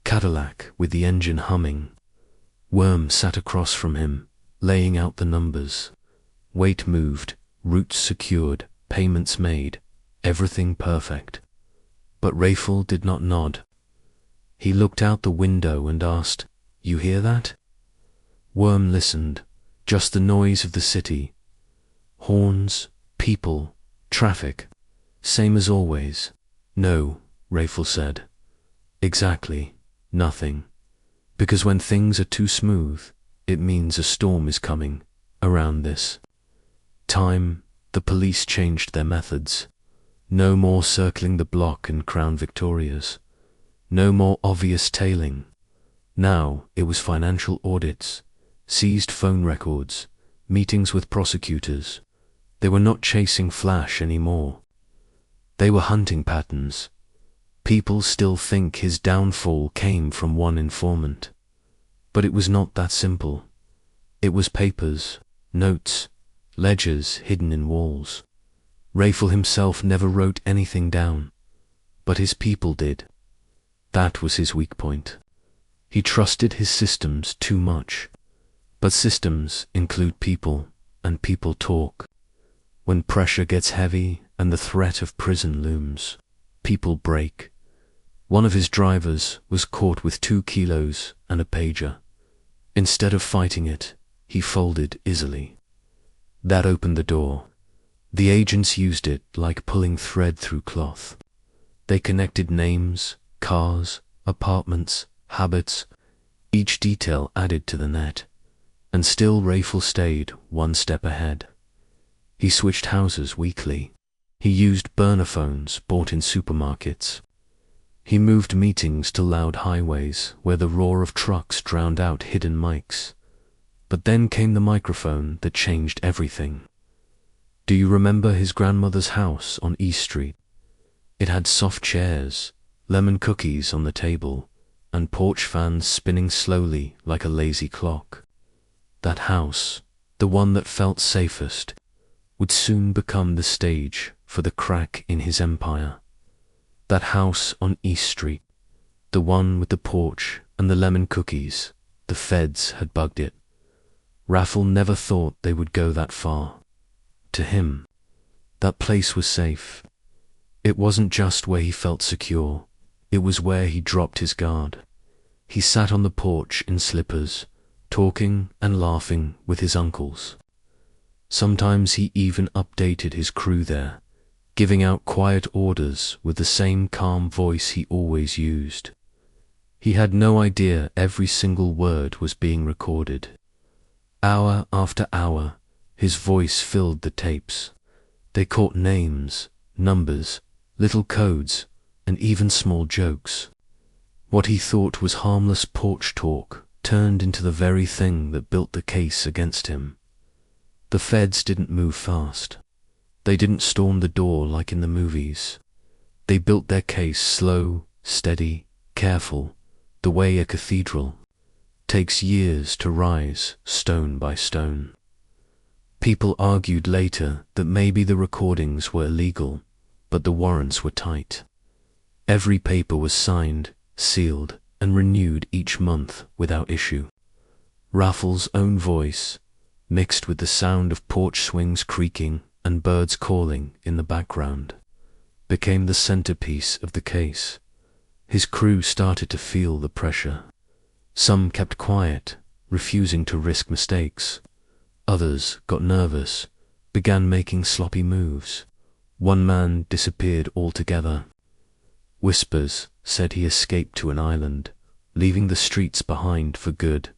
Cadillac with the engine humming. Worm sat across from him, laying out the numbers. Weight moved, routes secured, payments made, everything perfect. But Rayful did not nod. He looked out the window and asked, "You hear that?" Worm listened, just the noise of the city. Horns, people, traffic, same as always. "No," Rayful said. "Exactly, nothing. Because when things are too smooth, it means a storm is coming, around this time." The police changed their methods. No more circling the block and Crown Victorias. No more obvious tailing. Now it was financial audits, seized phone records, meetings with prosecutors. They were not chasing Flash anymore. They were hunting patterns. People still think his downfall came from one informant. But it was not that simple. It was papers, notes, ledgers hidden in walls. Rayful himself never wrote anything down, but his people did. That was his weak point. He trusted his systems too much. But systems include people, and people talk. When pressure gets heavy and the threat of prison looms, people break. One of his drivers was caught with 2 kilos and a pager. Instead of fighting it, he folded easily. That opened the door. The agents used it like pulling thread through cloth. They connected names, cars, apartments, habits, each detail added to the net. And still Rayful stayed one step ahead. He switched houses weekly. He used burner phones bought in supermarkets. He moved meetings to loud highways where the roar of trucks drowned out hidden mics. But then came the microphone that changed everything. Do you remember his grandmother's house on East Street? It had soft chairs, lemon cookies on the table, and porch fans spinning slowly like a lazy clock. That house, the one that felt safest, would soon become the stage for the crack in his empire. That house on East Street, the one with the porch and the lemon cookies, the feds had bugged it. Rayful never thought they would go that far. To him, that place was safe. It wasn't just where he felt secure, it was where he dropped his guard. He sat on the porch in slippers, talking and laughing with his uncles. Sometimes he even updated his crew there, giving out quiet orders with the same calm voice he always used. He had no idea every single word was being recorded. Hour after hour, his voice filled the tapes. They caught names, numbers, little codes, and even small jokes. What he thought was harmless porch talk turned into the very thing that built the case against him. The feds didn't move fast. They didn't storm the door like in the movies. They built their case slow, steady, careful, the way a cathedral takes years to rise stone by stone. People argued later that maybe the recordings were illegal, but the warrants were tight. Every paper was signed, sealed, and renewed each month without issue. Rayful's own voice, mixed with the sound of porch swings creaking and birds calling in the background, became the centerpiece of the case. His crew started to feel the pressure. Some kept quiet, refusing to risk mistakes. Others got nervous, began making sloppy moves. One man disappeared altogether. Whispers said he escaped to an island, leaving the streets behind for good.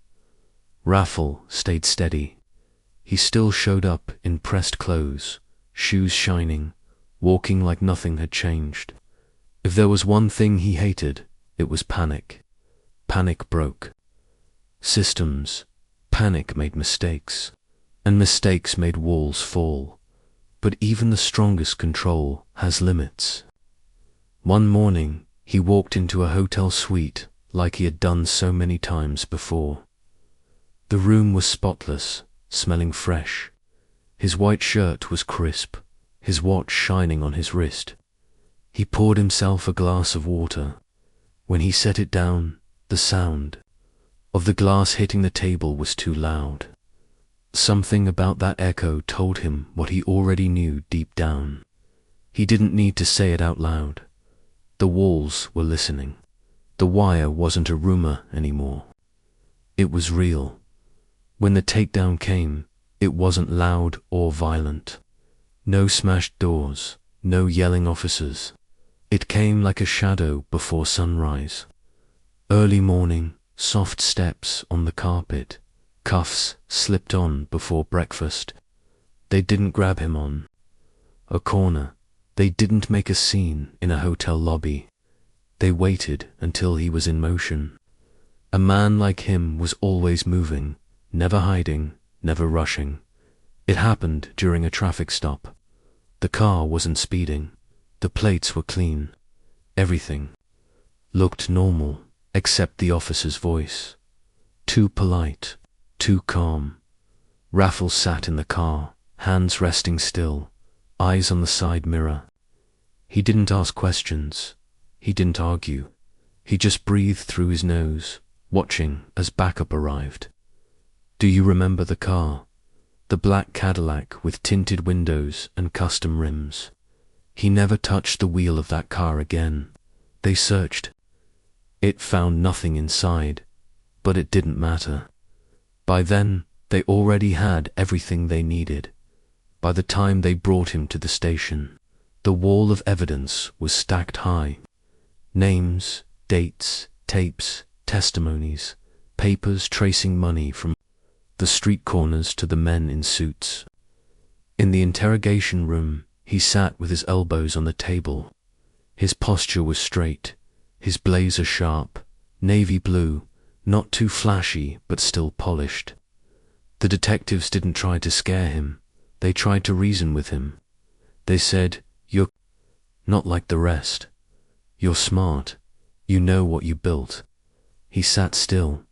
Rayful stayed steady. He still showed up in pressed clothes, shoes shining, walking like nothing had changed. If there was one thing he hated, it was panic. Panic broke systems. Panic made mistakes, and mistakes made walls fall. But even the strongest control has limits. One morning, he walked into a hotel suite like he had done so many times before. The room was spotless, smelling fresh. His white shirt was crisp, his watch shining on his wrist. He poured himself a glass of water. When he set it down, the sound of the glass hitting the table was too loud. Something about that echo told him what he already knew deep down. He didn't need to say it out loud. The walls were listening. The wire wasn't a rumor anymore. It was real. When the takedown came, it wasn't loud or violent. No smashed doors, no yelling officers. It came like a shadow before sunrise. Early morning, soft steps on the carpet, cuffs slipped on before breakfast. They didn't grab him on a corner. They didn't make a scene in a hotel lobby. They waited until he was in motion. A man like him was always moving, never hiding, never rushing. It happened during a traffic stop. The car wasn't speeding. The plates were clean. Everything looked normal, except the officer's voice. Too polite, too calm. Rayful sat in the car, hands resting still, eyes on the side mirror. He didn't ask questions. He didn't argue. He just breathed through his nose, watching as backup arrived. Do you remember the car? The black Cadillac with tinted windows and custom rims. He never touched the wheel of that car again. They searched. It found nothing inside, but it didn't matter. By then, they already had everything they needed. By the time they brought him to the station, the wall of evidence was stacked high. Names, dates, tapes, testimonies, papers tracing money from the street corners to the men in suits. In the interrogation room, he sat with his elbows on the table. His posture was straight, his blazer sharp, navy blue, not too flashy but still polished. The detectives didn't try to scare him. They tried to reason with him. They said, "You're not like the rest. You're smart. You know what you built." He sat still.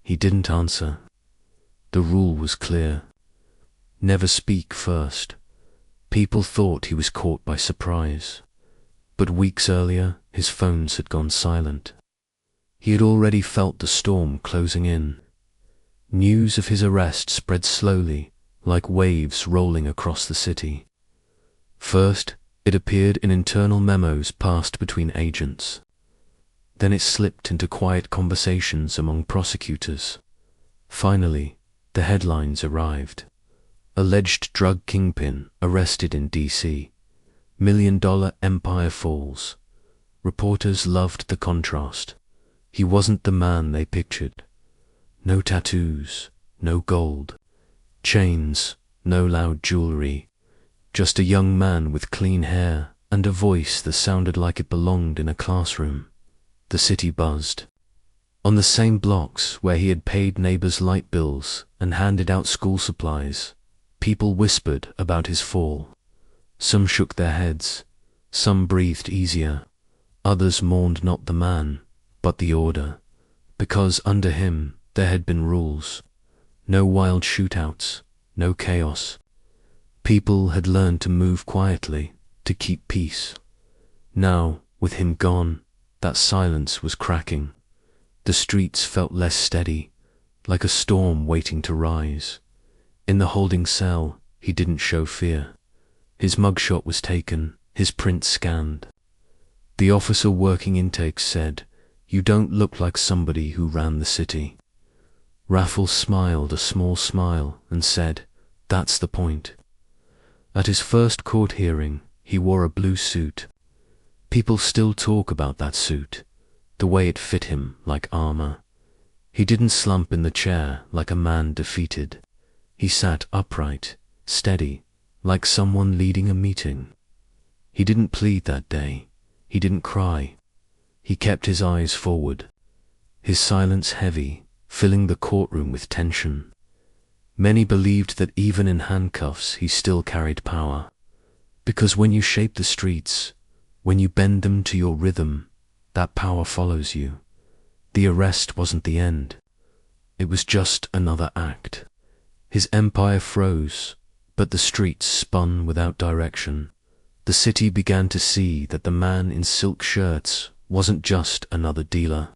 He didn't answer. The rule was clear. Never speak first. People thought he was caught by surprise. But weeks earlier, his phones had gone silent. He had already felt the storm closing in. News of his arrest spread slowly, like waves rolling across the city. First, it appeared in internal memos passed between agents. Then it slipped into quiet conversations among prosecutors. Finally, the headlines arrived. Alleged drug kingpin arrested in D.C. $1 million empire falls. Reporters loved the contrast. He wasn't the man they pictured. No tattoos, no gold, chains, no loud jewelry. Just a young man with clean hair and a voice that sounded like it belonged in a classroom. The city buzzed. On the same blocks where he had paid neighbors' light bills and handed out school supplies, people whispered about his fall. Some shook their heads, some breathed easier, others mourned not the man, but the order, because under him there had been rules. No wild shootouts, no chaos. People had learned to move quietly, to keep peace. Now, with him gone, that silence was cracking. The streets felt less steady, like a storm waiting to rise. In the holding cell, he didn't show fear. His mugshot was taken, his print scanned. The officer working intakes said, "You don't look like somebody who ran the city." Rayful smiled a small smile and said, "That's the point." At his first court hearing, he wore a blue suit. People still talk about that suit, the way it fit him like armor. He didn't slump in the chair like a man defeated. He sat upright, steady, like someone leading a meeting. He didn't plead that day. He didn't cry. He kept his eyes forward, his silence heavy, filling the courtroom with tension. Many believed that even in handcuffs he still carried power. Because when you shape the streets, when you bend them to your rhythm, that power follows you. The arrest wasn't the end. It was just another act. His empire froze, but the streets spun without direction. The city began to see that the man in silk shirts wasn't just another dealer.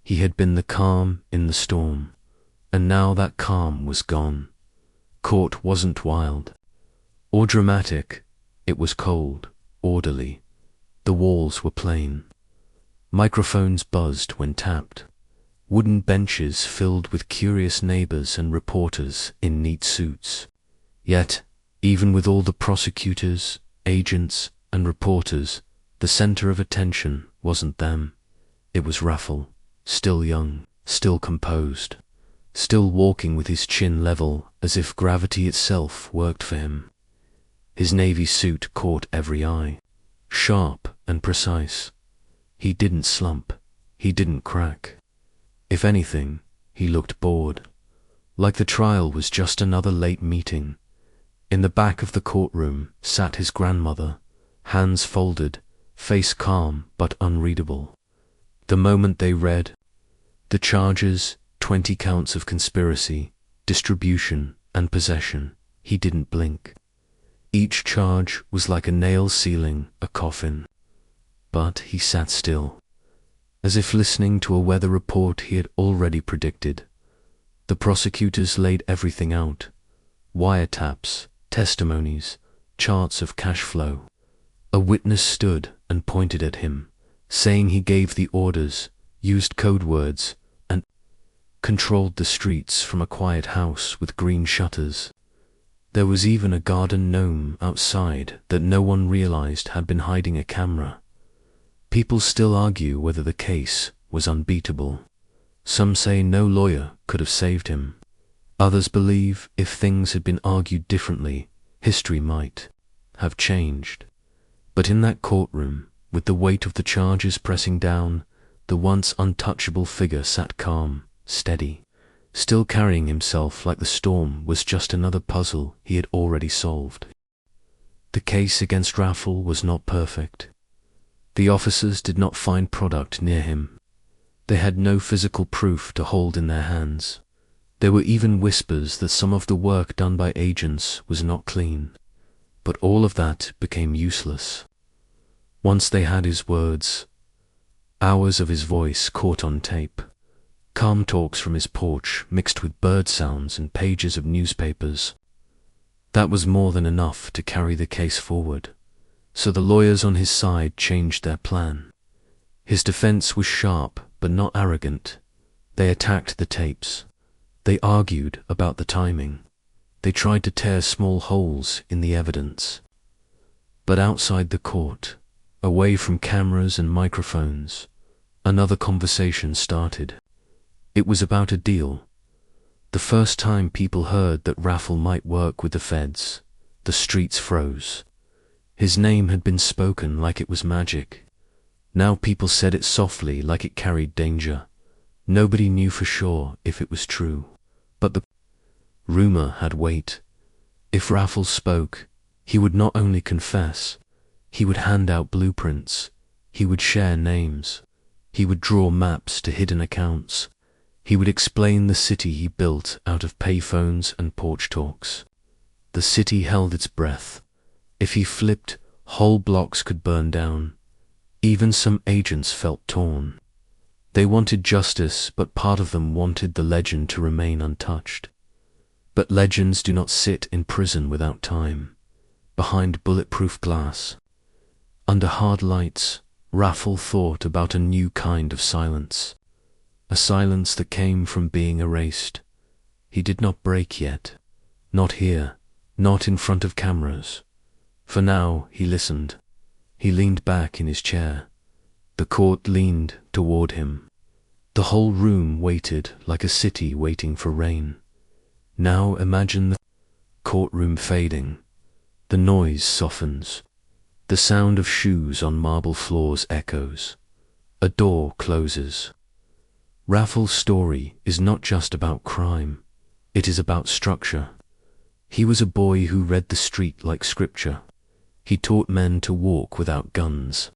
He had been the calm in the storm, and now that calm was gone. Court wasn't wild or dramatic. It was cold, orderly. The walls were plain. Microphones buzzed when tapped. Wooden benches filled with curious neighbors and reporters in neat suits. Yet, even with all the prosecutors, agents, and reporters, the center of attention wasn't them. It was Rayful, still young, still composed, still walking with his chin level as if gravity itself worked for him. His navy suit caught every eye, sharp and precise. He didn't slump. He didn't crack. If anything, he looked bored, like the trial was just another late meeting. In the back of the courtroom sat his grandmother, hands folded, face calm but unreadable. The moment they read the charges, 20 counts of conspiracy, distribution, and possession, he didn't blink. Each charge was like a nail sealing a coffin. But he sat still, as if listening to a weather report he had already predicted. The prosecutors laid everything out: wiretaps, testimonies, charts of cash flow. A witness stood and pointed at him, saying he gave the orders, used code words, and controlled the streets from a quiet house with green shutters. There was even a garden gnome outside that no one realized had been hiding a camera. People still argue whether the case was unbeatable. Some say no lawyer could have saved him. Others believe if things had been argued differently, history might have changed. But in that courtroom, with the weight of the charges pressing down, the once untouchable figure sat calm, steady, still carrying himself like the storm was just another puzzle he had already solved. The case against Rayful was not perfect. The officers did not find product near him. They had no physical proof to hold in their hands. There were even whispers that some of the work done by agents was not clean. But all of that became useless. Once they had his words, hours of his voice caught on tape, calm talks from his porch mixed with bird sounds and pages of newspapers. That was more than enough to carry the case forward. So the lawyers on his side changed their plan. His defense was sharp but not arrogant. They attacked the tapes. They argued about the timing. They tried to tear small holes in the evidence. But outside the court, away from cameras and microphones, another conversation started. It was about a deal. The first time people heard that Rayful might work with the feds, the streets froze. His name had been spoken like it was magic. Now people said it softly like it carried danger. Nobody knew for sure if it was true. But the rumor had weight. If Rayful spoke, he would not only confess, he would hand out blueprints, he would share names, he would draw maps to hidden accounts, he would explain the city he built out of payphones and porch talks. The city held its breath. If he flipped, whole blocks could burn down. Even some agents felt torn. They wanted justice, but part of them wanted the legend to remain untouched. But legends do not sit in prison without time, behind bulletproof glass. Under hard lights, Rayful thought about a new kind of silence, a silence that came from being erased. He did not break yet, not here, not in front of cameras. For now he listened. He leaned back in his chair. The court leaned toward him. The whole room waited like a city waiting for rain. Now imagine the courtroom fading. The noise softens. The sound of shoes on marble floors echoes. A door closes. Rayful's story is not just about crime. It is about structure. He was a boy who read the street like scripture. He taught men to walk without guns.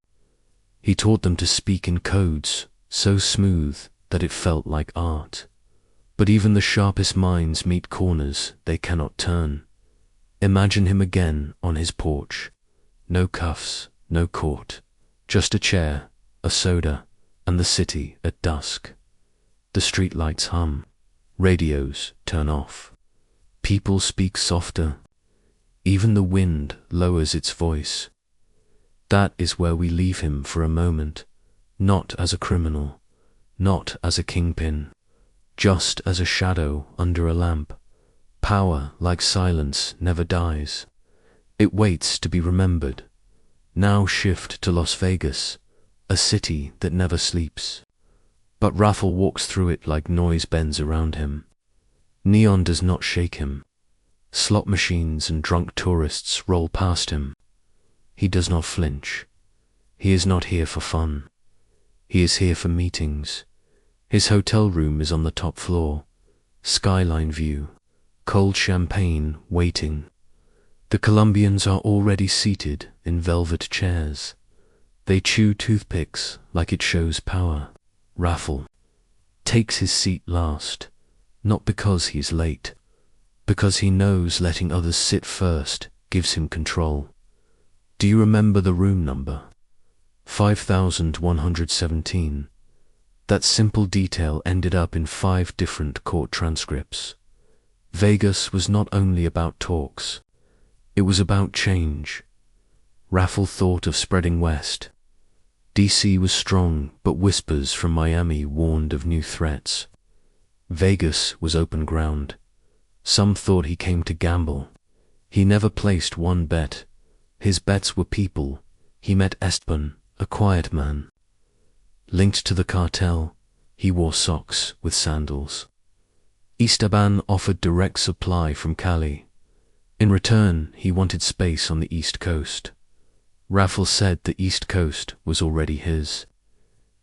He taught them to speak in codes so smooth that it felt like art. But even the sharpest minds meet corners they cannot turn. Imagine him again on his porch. No cuffs, no court, just a chair, a soda, and the city at dusk. The streetlights hum. Radios turn off. People speak softer. Even the wind lowers its voice. That is where we leave him for a moment, not as a criminal, not as a kingpin, just as a shadow under a lamp. Power, like silence, never dies. It waits to be remembered. Now shift to Las Vegas, a city that never sleeps. But Rayful walks through it like noise bends around him. Neon does not shake him. Slot machines and drunk tourists roll past him. He does not flinch. He is not here for fun. He is here for meetings. His hotel room is on the top floor. Skyline view. Cold champagne waiting. The Colombians are already seated in velvet chairs. They chew toothpicks like it shows power. Rayful takes his seat last, not because he's late, because he knows letting others sit first gives him control. Do you remember the room number? 5117. That simple detail ended up in 5 different court transcripts. Vegas was not only about talks. It was about change. Rayful thought of spreading west. DC was strong, but whispers from Miami warned of new threats. Vegas was open ground. Some thought he came to gamble. He never placed one bet. His bets were people. He met Esteban, a quiet man. Linked to the cartel, he wore socks with sandals. Esteban offered direct supply from Cali. In return, he wanted space on the East Coast. Rayful said the East Coast was already his.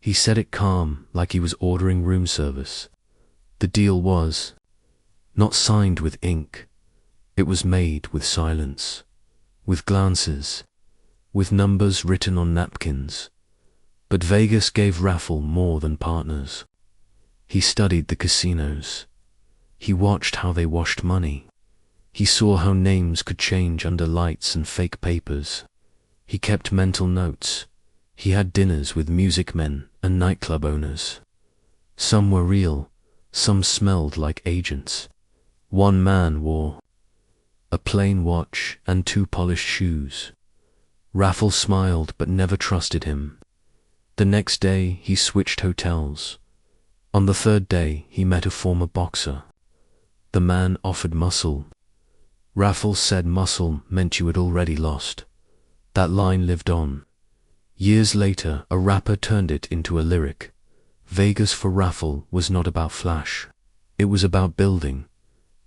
He said it calm, like he was ordering room service. The deal was not signed with ink. It was made with silence, with glances, with numbers written on napkins. But Vegas gave Rayful more than partners. He studied the casinos. He watched how they washed money. He saw how names could change under lights and fake papers. He kept mental notes. He had dinners with music men and nightclub owners. Some were real, some smelled like agents. One man wore a plain watch and 2 polished shoes. Rayful smiled but never trusted him. The next day he switched hotels. On the 3rd day he met a former boxer. The man offered muscle. Rayful said muscle meant you had already lost. That line lived on. Years later, a rapper turned it into a lyric. Vegas for Rayful was not about flash. It was about building.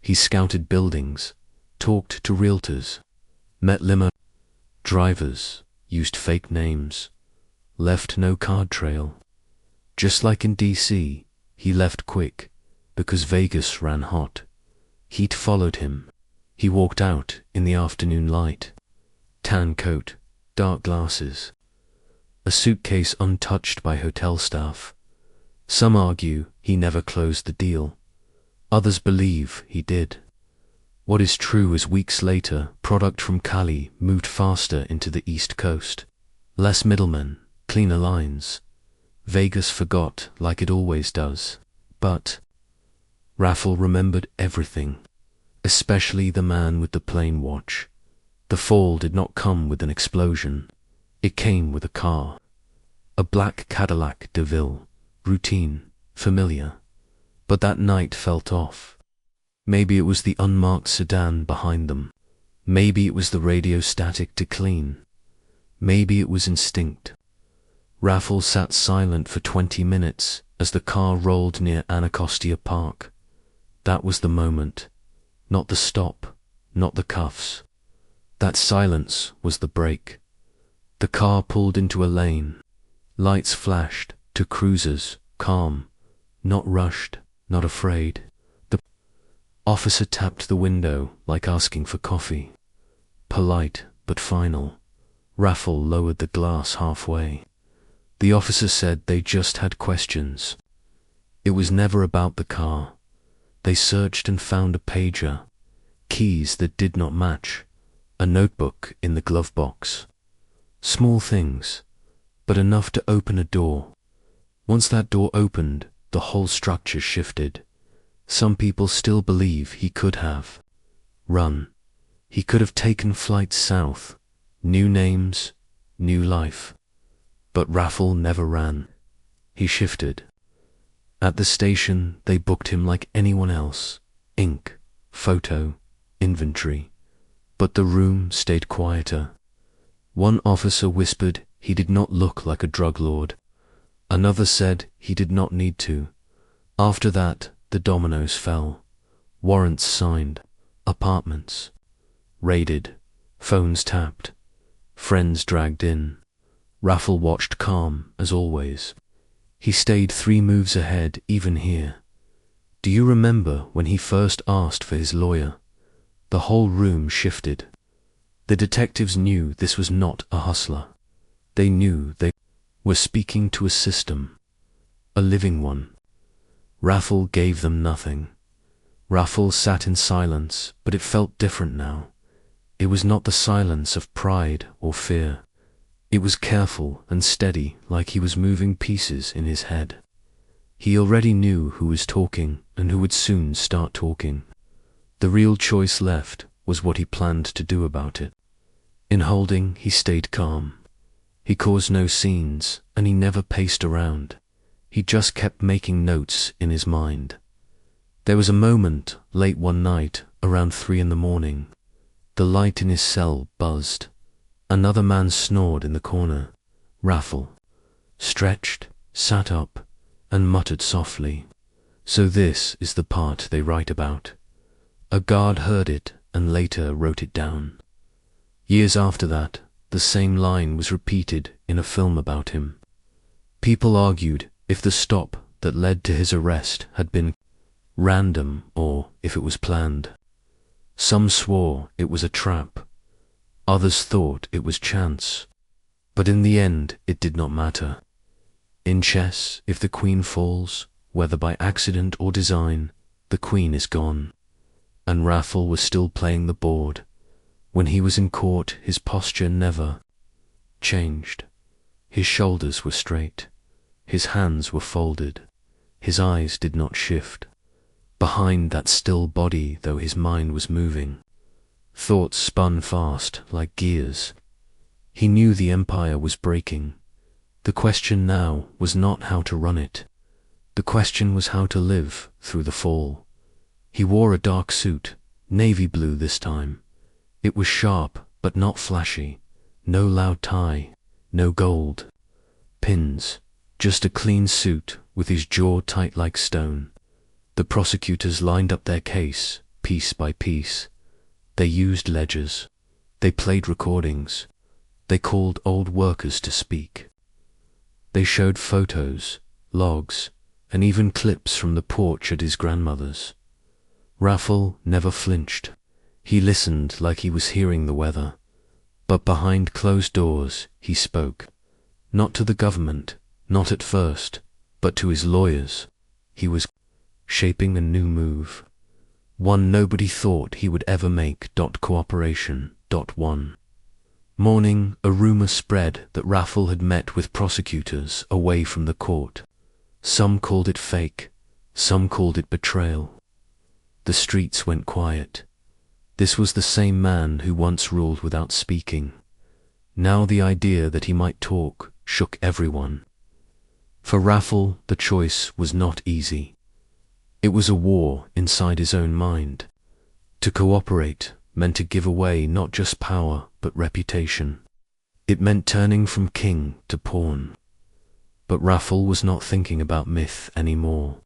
He scouted buildings, talked to realtors, met limo drivers, used fake names, left no card trail. Just like in DC, he left quick, because Vegas ran hot. Heat followed him. He walked out in the afternoon light. Tan coat, dark glasses. A suitcase untouched by hotel staff. Some argue he never closed the deal. Others believe he did. What is true is weeks later, product from Cali moved faster into the East Coast. Less middlemen, cleaner lines. Vegas forgot like it always does. But Rayful remembered everything, especially the man with the plain watch. The fall did not come with an explosion. It came with a car. A black Cadillac DeVille, routine, familiar. But that night felt off. Maybe it was the unmarked sedan behind them. Maybe it was the radio static to clean. Maybe it was instinct. Rayful sat silent for 20 minutes as the car rolled near Anacostia Park. That was the moment. Not the stop, not the cuffs. That silence was the break. The car pulled into a lane. Lights flashed to cruisers, calm, not rushed, not afraid. The officer tapped the window like asking for coffee. Polite but final. Rayful lowered the glass halfway. The officer said they just had questions. It was never about the car. They searched and found a pager, keys that did not match, a notebook in the glove box. Small things, but enough to open a door. Once that door opened, the whole structure shifted. Some people still believe he could have run. He could have taken flight south. New names, new life. But Rayful never ran. He shifted. At the station, they booked him like anyone else. Ink, photo, inventory. But the room stayed quieter. One officer whispered he did not look like a drug lord. Another said he did not need to. After that, the dominoes fell. Warrants signed. Apartments raided. Phones tapped. Friends dragged in. Rayful watched calm, as always. He stayed 3 moves ahead, even here. Do you remember when he first asked for his lawyer? The whole room shifted. The detectives knew this was not a hustler. They knew they were speaking to a system, a living one. Rayful gave them nothing. Rayful sat in silence, but it felt different now. It was not the silence of pride or fear. It was careful and steady, like he was moving pieces in his head. He already knew who was talking and who would soon start talking. The real choice left was what he planned to do about it. In holding, he stayed calm. He caused no scenes, and he never paced around. He just kept making notes in his mind. There was a moment, late one night, around 3 a.m. The light in his cell buzzed. Another man snored in the corner. Rayful stretched, sat up, and muttered softly. So this is the part they write about. A guard heard it and later wrote it down. Years after that, the same line was repeated in a film about him. People argued if the stop that led to his arrest had been random or if it was planned. Some swore it was a trap. Others thought it was chance. But in the end, it did not matter. In chess, if the queen falls, whether by accident or design, the queen is gone. And Rayful was still playing the board. When he was in court, his posture never changed. His shoulders were straight. His hands were folded. His eyes did not shift. Behind that still body, though his mind was moving, thoughts spun fast like gears. He knew the empire was breaking. The question now was not how to run it. The question was how to live through the fall. He wore a dark suit, navy blue this time. It was sharp but not flashy. No loud tie, no gold pins, just a clean suit with his jaw tight like stone. The prosecutors lined up their case, piece by piece. They used ledgers. They played recordings. They called old workers to speak. They showed photos, logs, and even clips from the porch at his grandmother's. Rayful never flinched. He listened like he was hearing the weather. But behind closed doors, he spoke. Not to the government, not at first, but to his lawyers. He was shaping a new move. One nobody thought he would ever make. Cooperation. 1. Morning, a rumor spread that Rayful had met with prosecutors away from the court. Some called it fake. Some called it betrayal. The streets went quiet. This was the same man who once ruled without speaking. Now the idea that he might talk shook everyone. For Rayful, the choice was not easy. It was a war inside his own mind. To cooperate meant to give away not just power, but reputation. It meant turning from king to pawn. But Rayful was not thinking about myth anymore.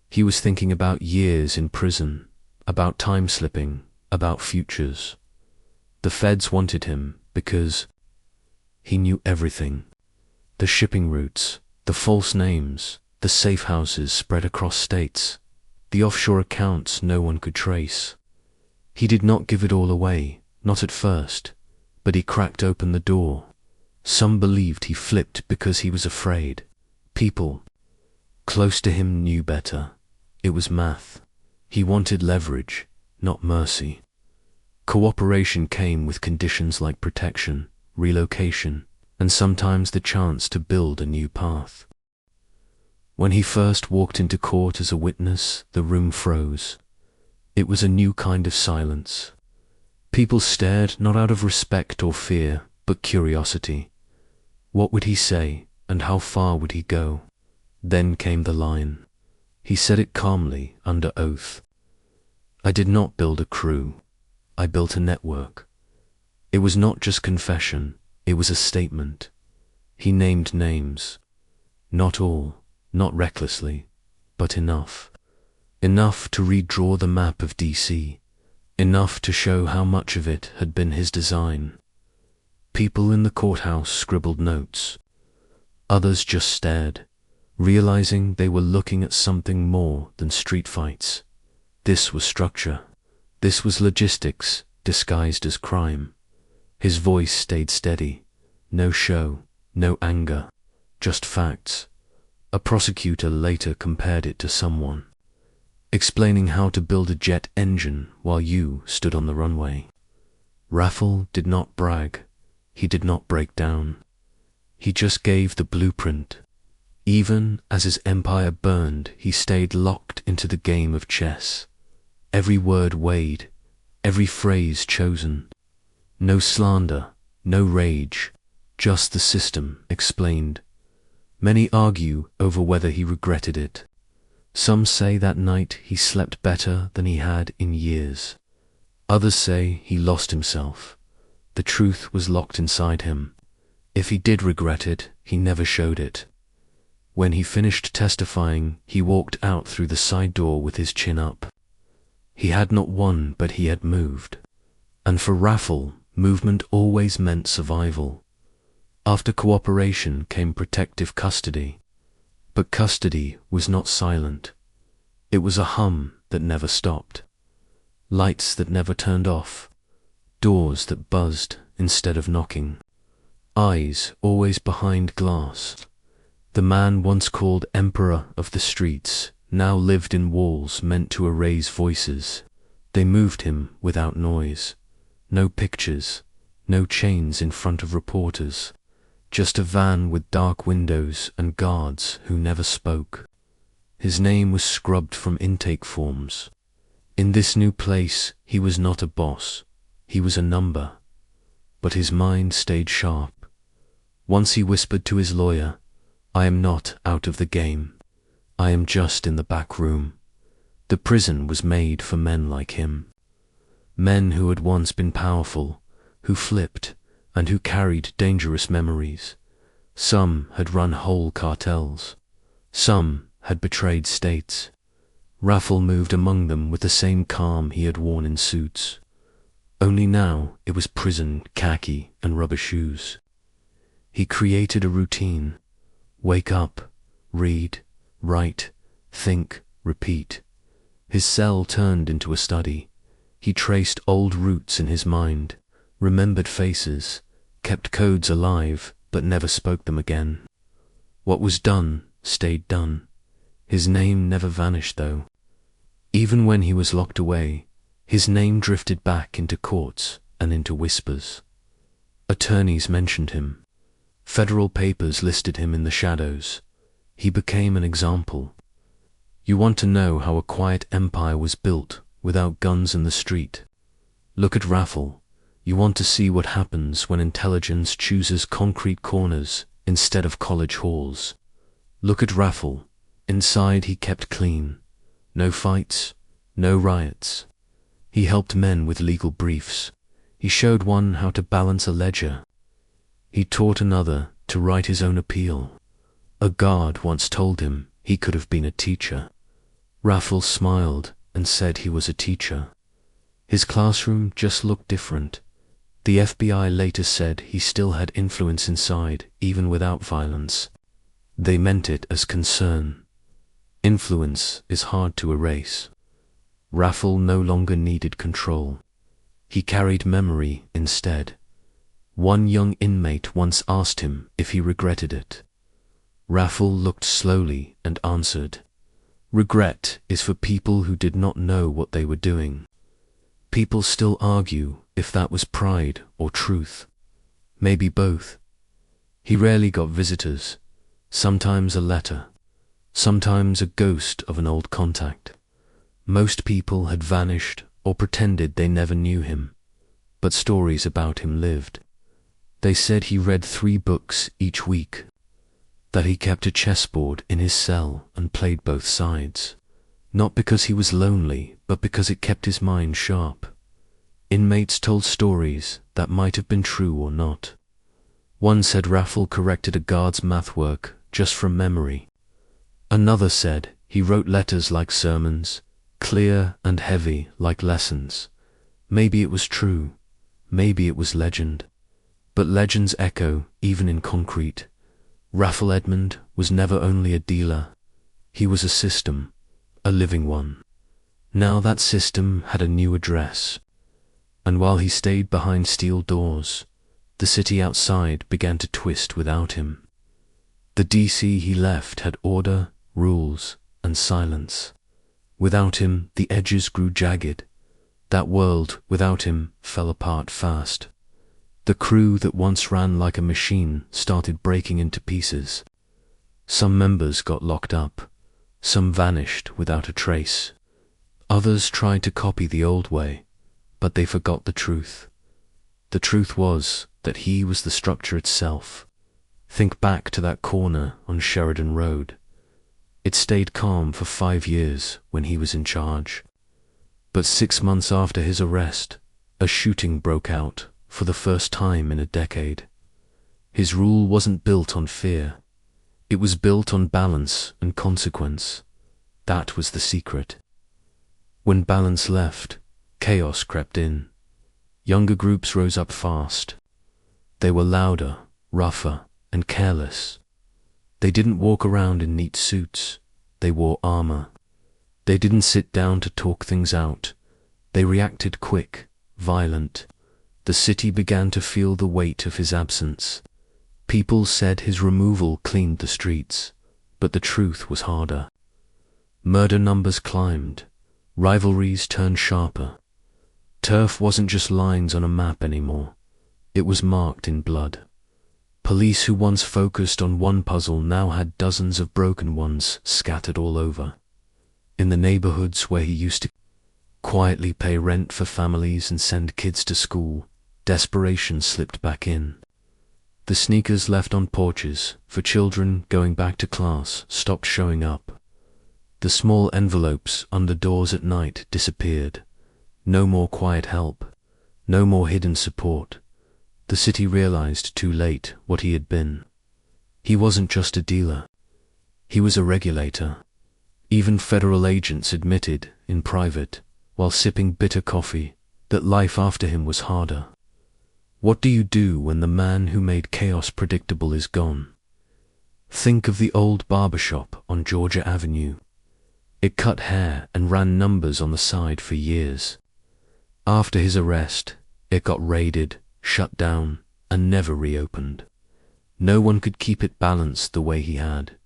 He was thinking about years in prison, about time slipping, about futures. The feds wanted him because he knew everything. The shipping routes, the false names, the safe houses spread across states, the offshore accounts no one could trace. He did not give it all away, not at first, but he cracked open the door. Some believed he flipped because he was afraid. People close to him knew better. It was math. He wanted leverage, not mercy. Cooperation came with conditions like protection, relocation, and sometimes the chance to build a new path. When he first walked into court as a witness, the room froze. It was a new kind of silence. People stared not out of respect or fear, but curiosity. What would he say, and how far would he go? Then came the line. He said it calmly, under oath. I did not build a crew. I built a network. It was not just confession, it was a statement. He named names. Not all, not recklessly, but enough. Enough to redraw the map of DC. Enough to show how much of it had been his design. People in the courthouse scribbled notes. Others just stared, realizing they were looking at something more than street fights. This was structure. This was logistics disguised as crime. His voice stayed steady. No show, no anger, just facts. A prosecutor later compared it to someone explaining how to build a jet engine while you stood on the runway. Rayful did not brag. He did not break down. He just gave the blueprint. Even as his empire burned, he stayed locked into the game of chess. Every word weighed, every phrase chosen. No slander, no rage, just the system explained. Many argue over whether he regretted it. Some say that night he slept better than he had in years. Others say he lost himself. The truth was locked inside him. If he did regret it, he never showed it. When he finished testifying, he walked out through the side door with his chin up. He had not won, but he had moved. And for Rayful, movement always meant survival. After cooperation came protective custody. But custody was not silent. It was a hum that never stopped. Lights that never turned off. Doors that buzzed instead of knocking. Eyes always behind glass. The man once called Emperor of the Streets now lived in walls meant to erase voices. They moved him without noise. No pictures, no chains in front of reporters. Just a van with dark windows and guards who never spoke. His name was scrubbed from intake forms. In this new place, he was not a boss. He was a number. But his mind stayed sharp. Once he whispered to his lawyer, I am not out of the game. I am just in the back room. The prison was made for men like him. Men who had once been powerful, who flipped, and who carried dangerous memories. Some had run whole cartels. Some had betrayed states. Rayful moved among them with the same calm he had worn in suits. Only now it was prison, khaki, and rubber shoes. He created a routine. Wake up, read, write, think, repeat. His cell turned into a study. He traced old routes in his mind, remembered faces, kept codes alive, but never spoke them again. What was done stayed done. His name never vanished, though. Even when he was locked away, his name drifted back into courts and into whispers. Attorneys mentioned him. Federal papers listed him in the shadows. He became an example. You want to know how a quiet empire was built without guns in the street? Look at Rayful. You want to see what happens when intelligence chooses concrete corners instead of college halls. Look at Rayful. Inside he kept clean. No fights, no riots. He helped men with legal briefs. He showed one how to balance a ledger. He taught another to write his own appeal. A guard once told him he could have been a teacher. Rayful smiled and said he was a teacher. His classroom just looked different. The FBI later said he still had influence inside, even without violence. They meant it as concern. Influence is hard to erase. Rayful no longer needed control. He carried memory instead. One young inmate once asked him if he regretted it. Rayful looked slowly and answered, "Regret is for people who did not know what they were doing." People still argue if that was pride or truth. Maybe both. He rarely got visitors, sometimes a letter, sometimes a ghost of an old contact. Most people had vanished or pretended they never knew him, but stories about him lived. They said he read 3 books each week, that he kept a chessboard in his cell and played both sides, not because he was lonely, but because it kept his mind sharp. Inmates told stories that might have been true or not. One said Rayful corrected a guard's math work just from memory. Another said he wrote letters like sermons, clear and heavy like lessons. Maybe it was true, maybe it was legend. But legends echo even in concrete. Rayful Edmond was never only a dealer, he was a system, a living one. Now that system had a new address. And while he stayed behind steel doors, the city outside began to twist without him. The DC he left had order, rules, and silence. Without him, the edges grew jagged. That world, without him, fell apart fast. The crew that once ran like a machine started breaking into pieces. Some members got locked up. Some vanished without a trace. Others tried to copy the old way, but they forgot the truth. The truth was that he was the structure itself. Think back to that corner on Sheridan Road. It stayed calm for 5 years when he was in charge. But 6 months after his arrest, a shooting broke out for the first time in a decade. His rule wasn't built on fear. It was built on balance and consequence. That was the secret. When balance left, chaos crept in. Younger groups rose up fast. They were louder, rougher, and careless. They didn't walk around in neat suits. They wore armor. They didn't sit down to talk things out. They reacted quick, violent. The city began to feel the weight of his absence. People said his removal cleaned the streets, but the truth was harder. Murder numbers climbed. Rivalries turned sharper. Turf wasn't just lines on a map anymore. It was marked in blood. Police who once focused on one puzzle now had dozens of broken ones scattered all over. In the neighborhoods where he used to quietly pay rent for families and send kids to school, desperation slipped back in. The sneakers left on porches for children going back to class stopped showing up. The small envelopes under doors at night disappeared. No more quiet help. No more hidden support. The city realized too late what he had been. He wasn't just a dealer. He was a regulator. Even federal agents admitted, in private, while sipping bitter coffee, that life after him was harder. What do you do when the man who made chaos predictable is gone? Think of the old barbershop on Georgia Avenue. It cut hair and ran numbers on the side for years. After his arrest, it got raided, shut down, and never reopened. No one could keep it balanced the way he had.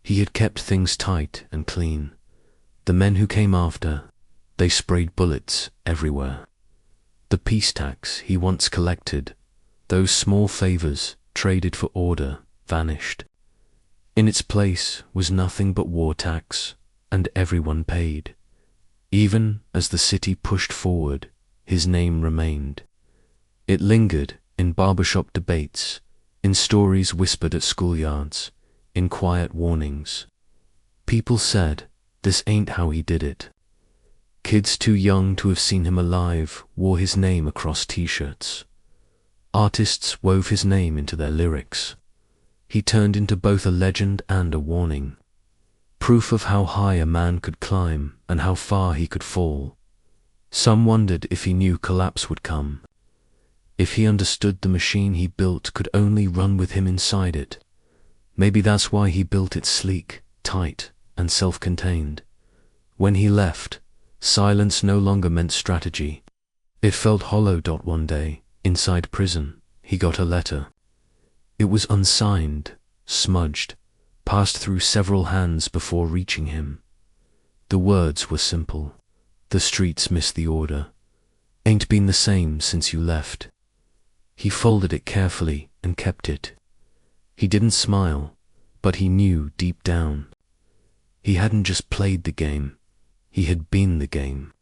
He had kept things tight and clean. The men who came after, they sprayed bullets everywhere. The peace tax he once collected, those small favors traded for order, vanished. In its place was nothing but war tax, and everyone paid. Even as the city pushed forward, his name remained. It lingered in barbershop debates, in stories whispered at schoolyards, in quiet warnings. People said, "This ain't how he did it." Kids too young to have seen him alive wore his name across t-shirts. Artists wove his name into their lyrics. He turned into both a legend and a warning. Proof of how high a man could climb and how far he could fall. Some wondered if he knew collapse would come. If he understood the machine he built could only run with him inside it, maybe that's why he built it sleek, tight, and self-contained. When he left, silence no longer meant strategy. It felt hollow. One day, inside prison, he got a letter. It was unsigned, smudged, passed through several hands before reaching him. The words were simple. The streets miss the order. Ain't been the same since you left. He folded it carefully and kept it. He didn't smile, but he knew deep down. He hadn't just played the game, he had been the game.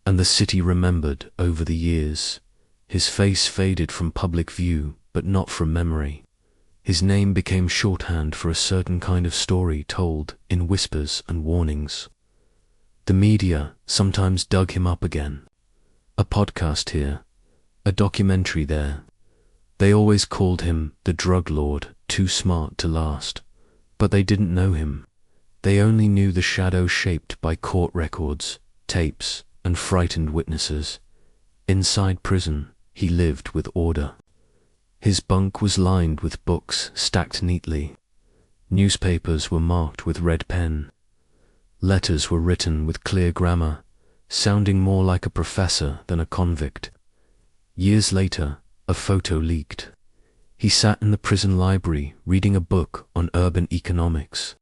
And the city remembered over the years. His face faded from public view, but not from memory. His name became shorthand for a certain kind of story told in whispers and warnings. The media sometimes dug him up again. A podcast here, a documentary there. They always called him the drug lord, too smart to last. But they didn't know him. They only knew the shadow shaped by court records, tapes, and frightened witnesses. Inside prison, he lived with order. His bunk was lined with books stacked neatly. Newspapers were marked with red pen. Letters were written with clear grammar, sounding more like a professor than a convict. Years later, a photo leaked. He sat in the prison library reading a book on urban economics.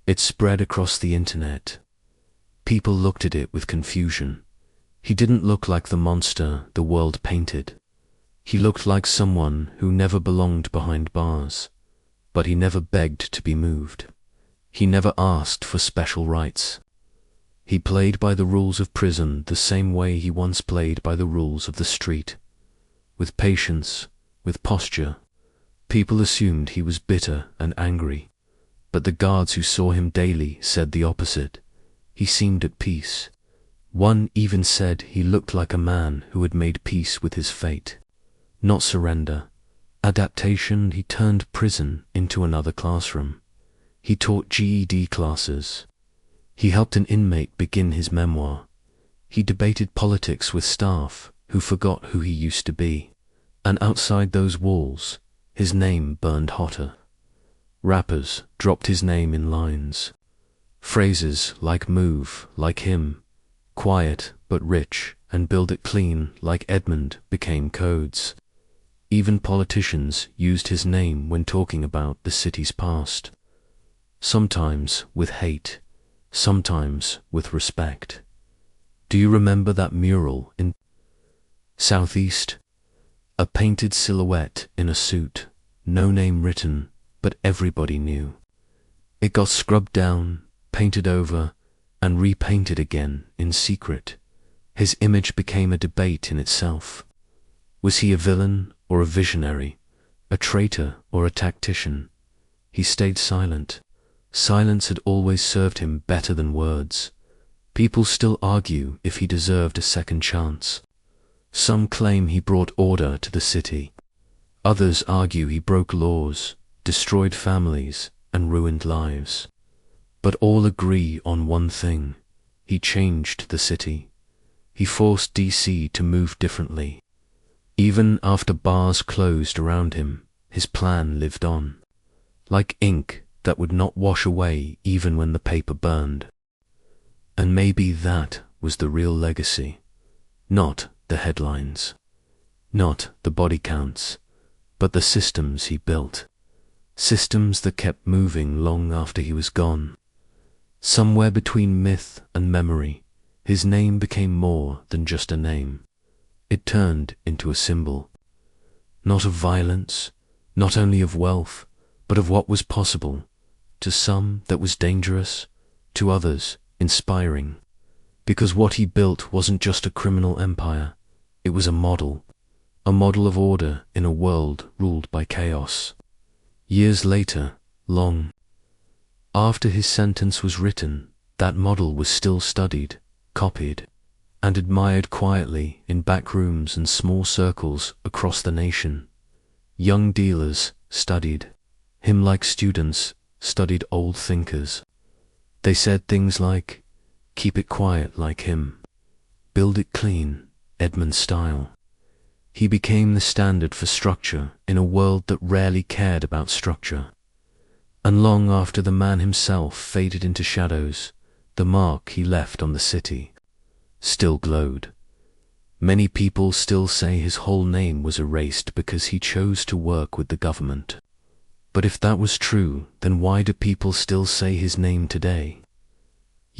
It spread across the internet. People looked at it with confusion. He didn't look like the monster the world painted. He looked like someone who never belonged behind bars. But he never begged to be moved. He never asked for special rights. He played by the rules of prison the same way he once played by the rules of the street. With patience, with posture. People assumed he was bitter and angry, but the guards who saw him daily said the opposite. He seemed at peace. One even said he looked like a man who had made peace with his fate. Not surrender. Adaptation. He turned prison into another classroom. He taught GED classes. He helped an inmate begin his memoir. He debated politics with staff who forgot who he used to be. And outside those walls, his name burned hotter. Rappers dropped his name in lines. Phrases like move, like him, quiet but rich, and build it clean like Edmond became codes. Even politicians used his name when talking about the city's past. Sometimes with hate, sometimes with respect. Do you remember that mural in Southeast? A painted silhouette in a suit, no name written, but everybody knew. It got scrubbed down, painted over, and repainted again in secret. His image became a debate in itself. Was he a villain or a visionary, a traitor or a tactician? He stayed silent. Silence had always served him better than words. People still argue if he deserved a second chance. Some claim he brought order to the city. Others argue he broke laws, destroyed families, and ruined lives. But all agree on one thing. He changed the city. He forced DC to move differently. Even after bars closed around him, his plan lived on. Like ink that would not wash away even when the paper burned. And maybe that was the real legacy. Not the headlines. Not the body counts, but the systems he built. Systems that kept moving long after he was gone. Somewhere between myth and memory, his name became more than just a name. It turned into a symbol. Not of violence, not only of wealth, but of what was possible. To some that was dangerous, to others inspiring. Because what he built wasn't just a criminal empire, it was a model of order in a world ruled by chaos. Years later, long after his sentence was written, that model was still studied, copied, and admired quietly in back rooms and small circles across the nation. Young dealers studied him like students studied old thinkers. They said things like, keep it quiet like him, build it clean, Edmond style. He became the standard for structure in a world that rarely cared about structure. And long after the man himself faded into shadows, the mark he left on the city still glowed. Many people still say his whole name was erased because he chose to work with the government. But if that was true, then why do people still say his name today?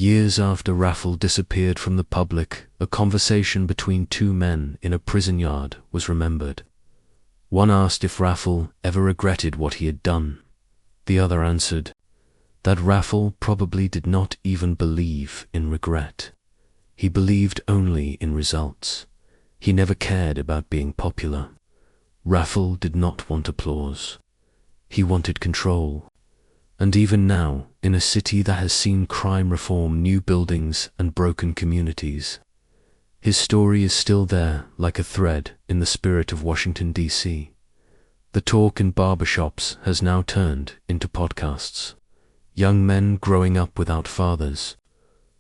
Years after Rayful disappeared from the public, a conversation between two men in a prison yard was remembered. One asked if Rayful ever regretted what he had done. The other answered that Rayful probably did not even believe in regret. He believed only in results. He never cared about being popular. Rayful did not want applause. He wanted control. And even now, in a city that has seen crime reform, new buildings, and broken communities, his story is still there like a thread in the spirit of Washington, D.C. The talk in barbershops has now turned into podcasts. Young men growing up without fathers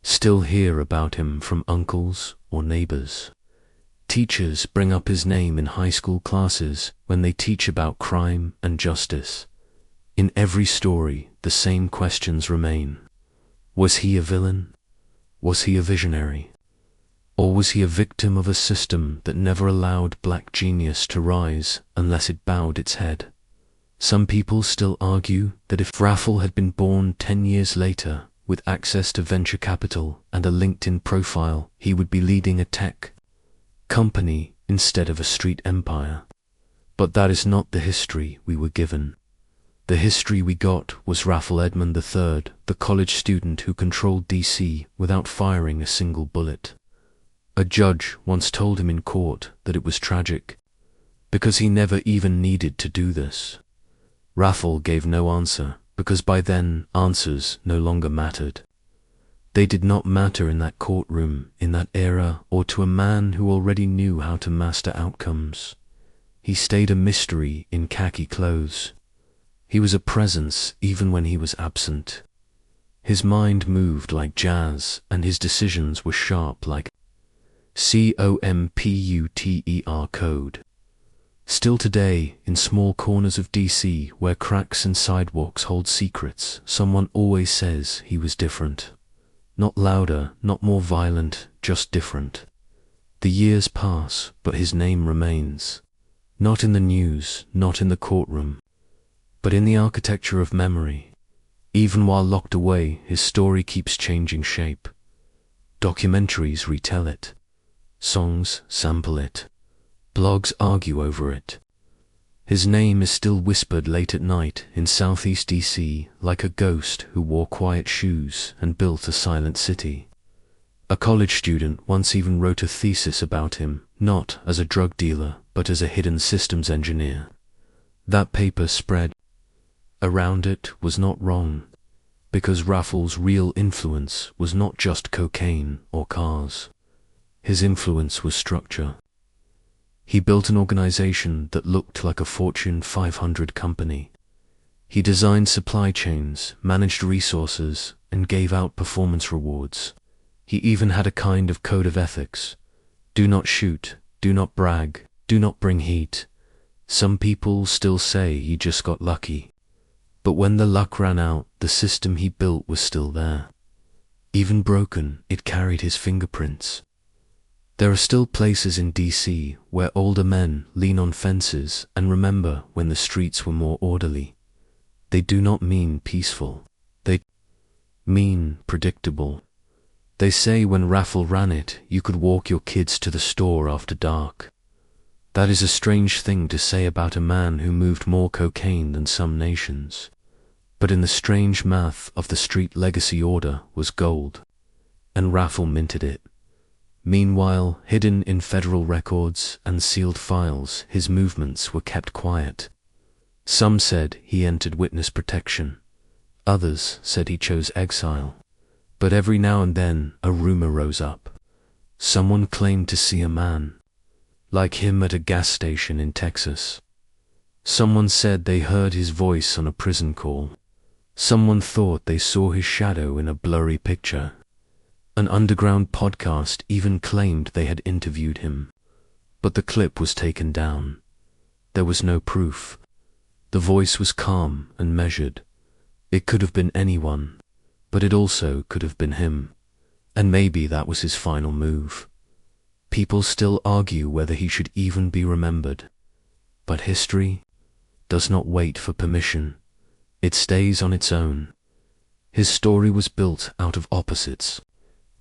still hear about him from uncles or neighbors. Teachers bring up his name in high school classes when they teach about crime and justice. In every story, the same questions remain. Was he a villain? Was he a visionary? Or was he a victim of a system that never allowed black genius to rise unless it bowed its head? Some people still argue that if Rayful had been born 10 years later, with access to venture capital and a LinkedIn profile, he would be leading a tech company instead of a street empire. But that is not the history we were given. The history we got was Rayful Edmond III, the college student who controlled DC without firing a single bullet. A judge once told him in court that it was tragic, because he never even needed to do this. Rayful gave no answer, because by then answers no longer mattered. They did not matter in that courtroom, in that era, or to a man who already knew how to master outcomes. He stayed a mystery in khaki clothes. He was a presence even when he was absent. His mind moved like jazz, and his decisions were sharp like computer code. Still today, in small corners of DC, where cracks and sidewalks hold secrets, someone always says he was different. Not louder, not more violent, just different. The years pass, but his name remains. Not in the news, not in the courtroom, but in the architecture of memory. Even while locked away, his story keeps changing shape. Documentaries retell it. Songs sample it. Blogs argue over it. His name is still whispered late at night in Southeast DC like a ghost who wore quiet shoes and built a silent city. A college student once even wrote a thesis about him, not as a drug dealer, but as a hidden systems engineer. That paper spread around it was not wrong, because Rayful's real influence was not just cocaine or cars. His influence was structure. He built an organization that looked like a Fortune 500 company. He designed supply chains, managed resources, and gave out performance rewards. He even had a kind of code of ethics. Do not shoot, do not brag, do not bring heat. Some people still say he just got lucky. But when the luck ran out, the system he built was still there. Even broken, it carried his fingerprints. There are still places in DC where older men lean on fences and remember when the streets were more orderly. They do not mean peaceful. They mean predictable. They say when Rayful ran it, you could walk your kids to the store after dark. That is a strange thing to say about a man who moved more cocaine than some nations. But in the strange math of the street legacy order was gold, and Rayful minted it. Meanwhile, hidden in federal records and sealed files, his movements were kept quiet. Some said he entered witness protection. Others said he chose exile. But every now and then, a rumor rose up. Someone claimed to see a man like him at a gas station in Texas. Someone said they heard his voice on a prison call. Someone thought they saw his shadow in a blurry picture. An underground podcast even claimed they had interviewed him. But the clip was taken down. There was no proof. The voice was calm and measured. It could have been anyone, but it also could have been him. And maybe that was his final move. People still argue whether he should even be remembered. But history does not wait for permission. It stays on its own. His story was built out of opposites.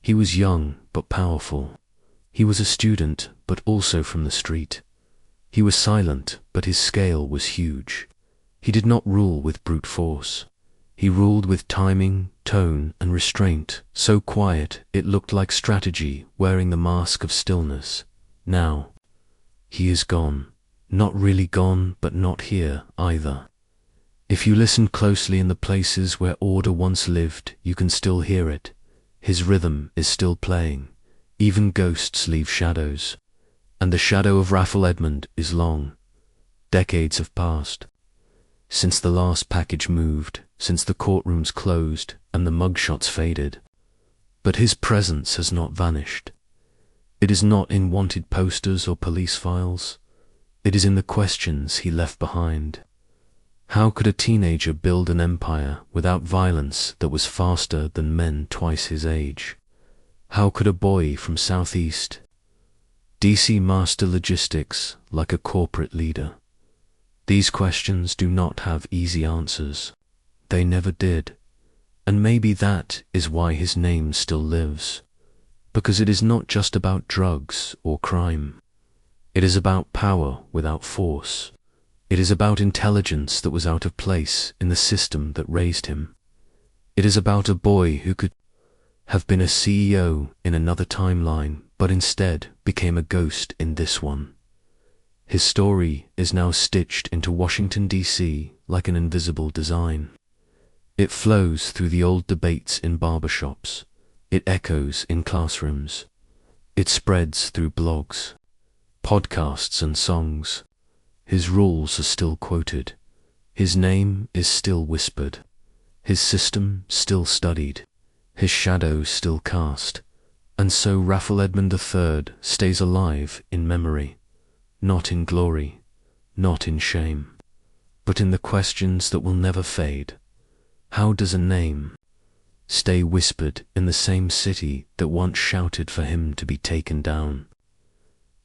He was young but powerful. He was a student but also from the street. He was silent, but his scale was huge. He did not rule with brute force. He ruled with timing, tone, and restraint, so quiet it looked like strategy wearing the mask of stillness. Now, he is gone. Not really gone, but not here either. If you listen closely in the places where order once lived, you can still hear it. His rhythm is still playing. Even ghosts leave shadows. And the shadow of Rayful Edmond is long. Decades have passed. Since the last package moved, since the courtrooms closed and the mugshots faded. But his presence has not vanished. It is not in wanted posters or police files. It is in the questions he left behind. How could a teenager build an empire without violence that was faster than men twice his age? How could a boy from Southeast DC master logistics like a corporate leader? These questions do not have easy answers. They never did. And maybe that is why his name still lives. Because it is not just about drugs or crime. It is about power without force. It is about intelligence that was out of place in the system that raised him. It is about a boy who could have been a CEO in another timeline, but instead became a ghost in this one. His story is now stitched into Washington, D.C. like an invisible design. It flows through the old debates in barbershops. It echoes in classrooms. It spreads through blogs, podcasts, and songs. His rules are still quoted. His name is still whispered. His system still studied. His shadow still cast. And so Rayful Edmond III stays alive in memory, not in glory, not in shame, but in the questions that will never fade. How does a name stay whispered in the same city that once shouted for him to be taken down?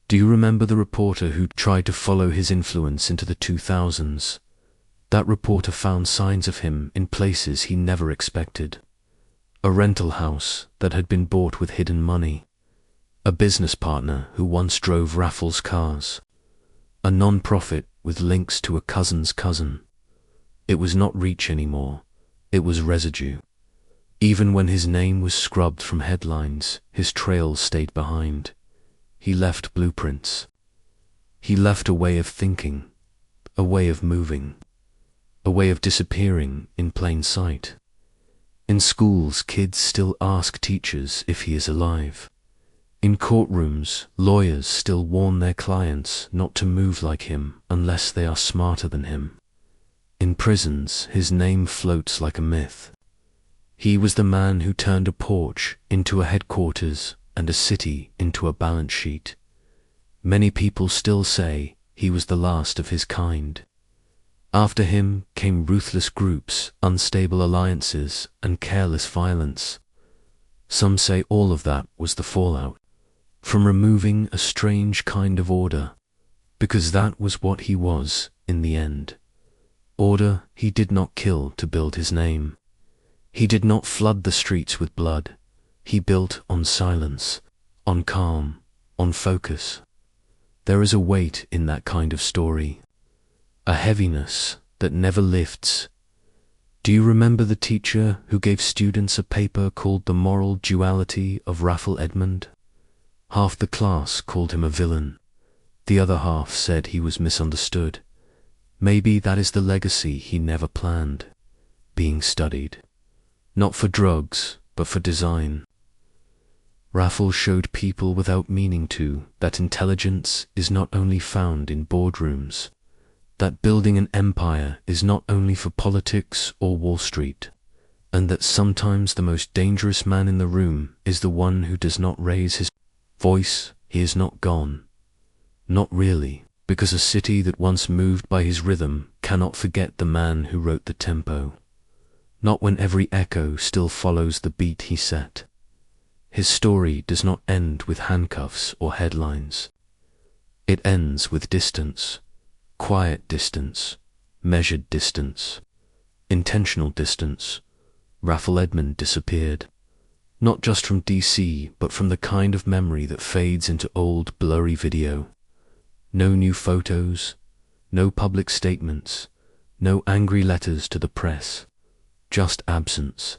Do you remember the reporter who tried to follow his influence into the 2000s? That reporter found signs of him in places he never expected. A rental house that had been bought with hidden money. A business partner who once drove Rayful's cars. A non-profit with links to a cousin's cousin. It was not reach anymore. It was residue. Even when his name was scrubbed from headlines, his trail stayed behind. He left blueprints. He left a way of thinking, a way of moving, a way of disappearing in plain sight. In schools, kids still ask teachers if he is alive. In courtrooms, lawyers still warn their clients not to move like him unless they are smarter than him. In prisons, his name floats like a myth. He was the man who turned a porch into a headquarters and a city into a balance sheet. Many people still say he was the last of his kind. After him came ruthless groups, unstable alliances, and careless violence. Some say all of that was the fallout from removing a strange kind of order, because that was what he was in the end. Order he did not kill to build his name. He did not flood the streets with blood. He built on silence, on calm, on focus. There is a weight in that kind of story, a heaviness that never lifts. Do you remember the teacher who gave students a paper called The Moral Duality of Rayful Edmond? Half the class called him a villain. The other half said he was misunderstood. Maybe that is the legacy he never planned, being studied. Not for drugs, but for design. Rayful showed people without meaning to that intelligence is not only found in boardrooms, that building an empire is not only for politics or Wall Street, and that sometimes the most dangerous man in the room is the one who does not raise his voice. He is not gone. Not really, because a city that once moved by his rhythm cannot forget the man who wrote the tempo. Not when every echo still follows the beat he set. His story does not end with handcuffs or headlines. It ends with distance, quiet distance, measured distance, intentional distance. Rayful Edmond disappeared, not just from DC, but from the kind of memory that fades into old blurry video. No new photos, no public statements, no angry letters to the press, just absence.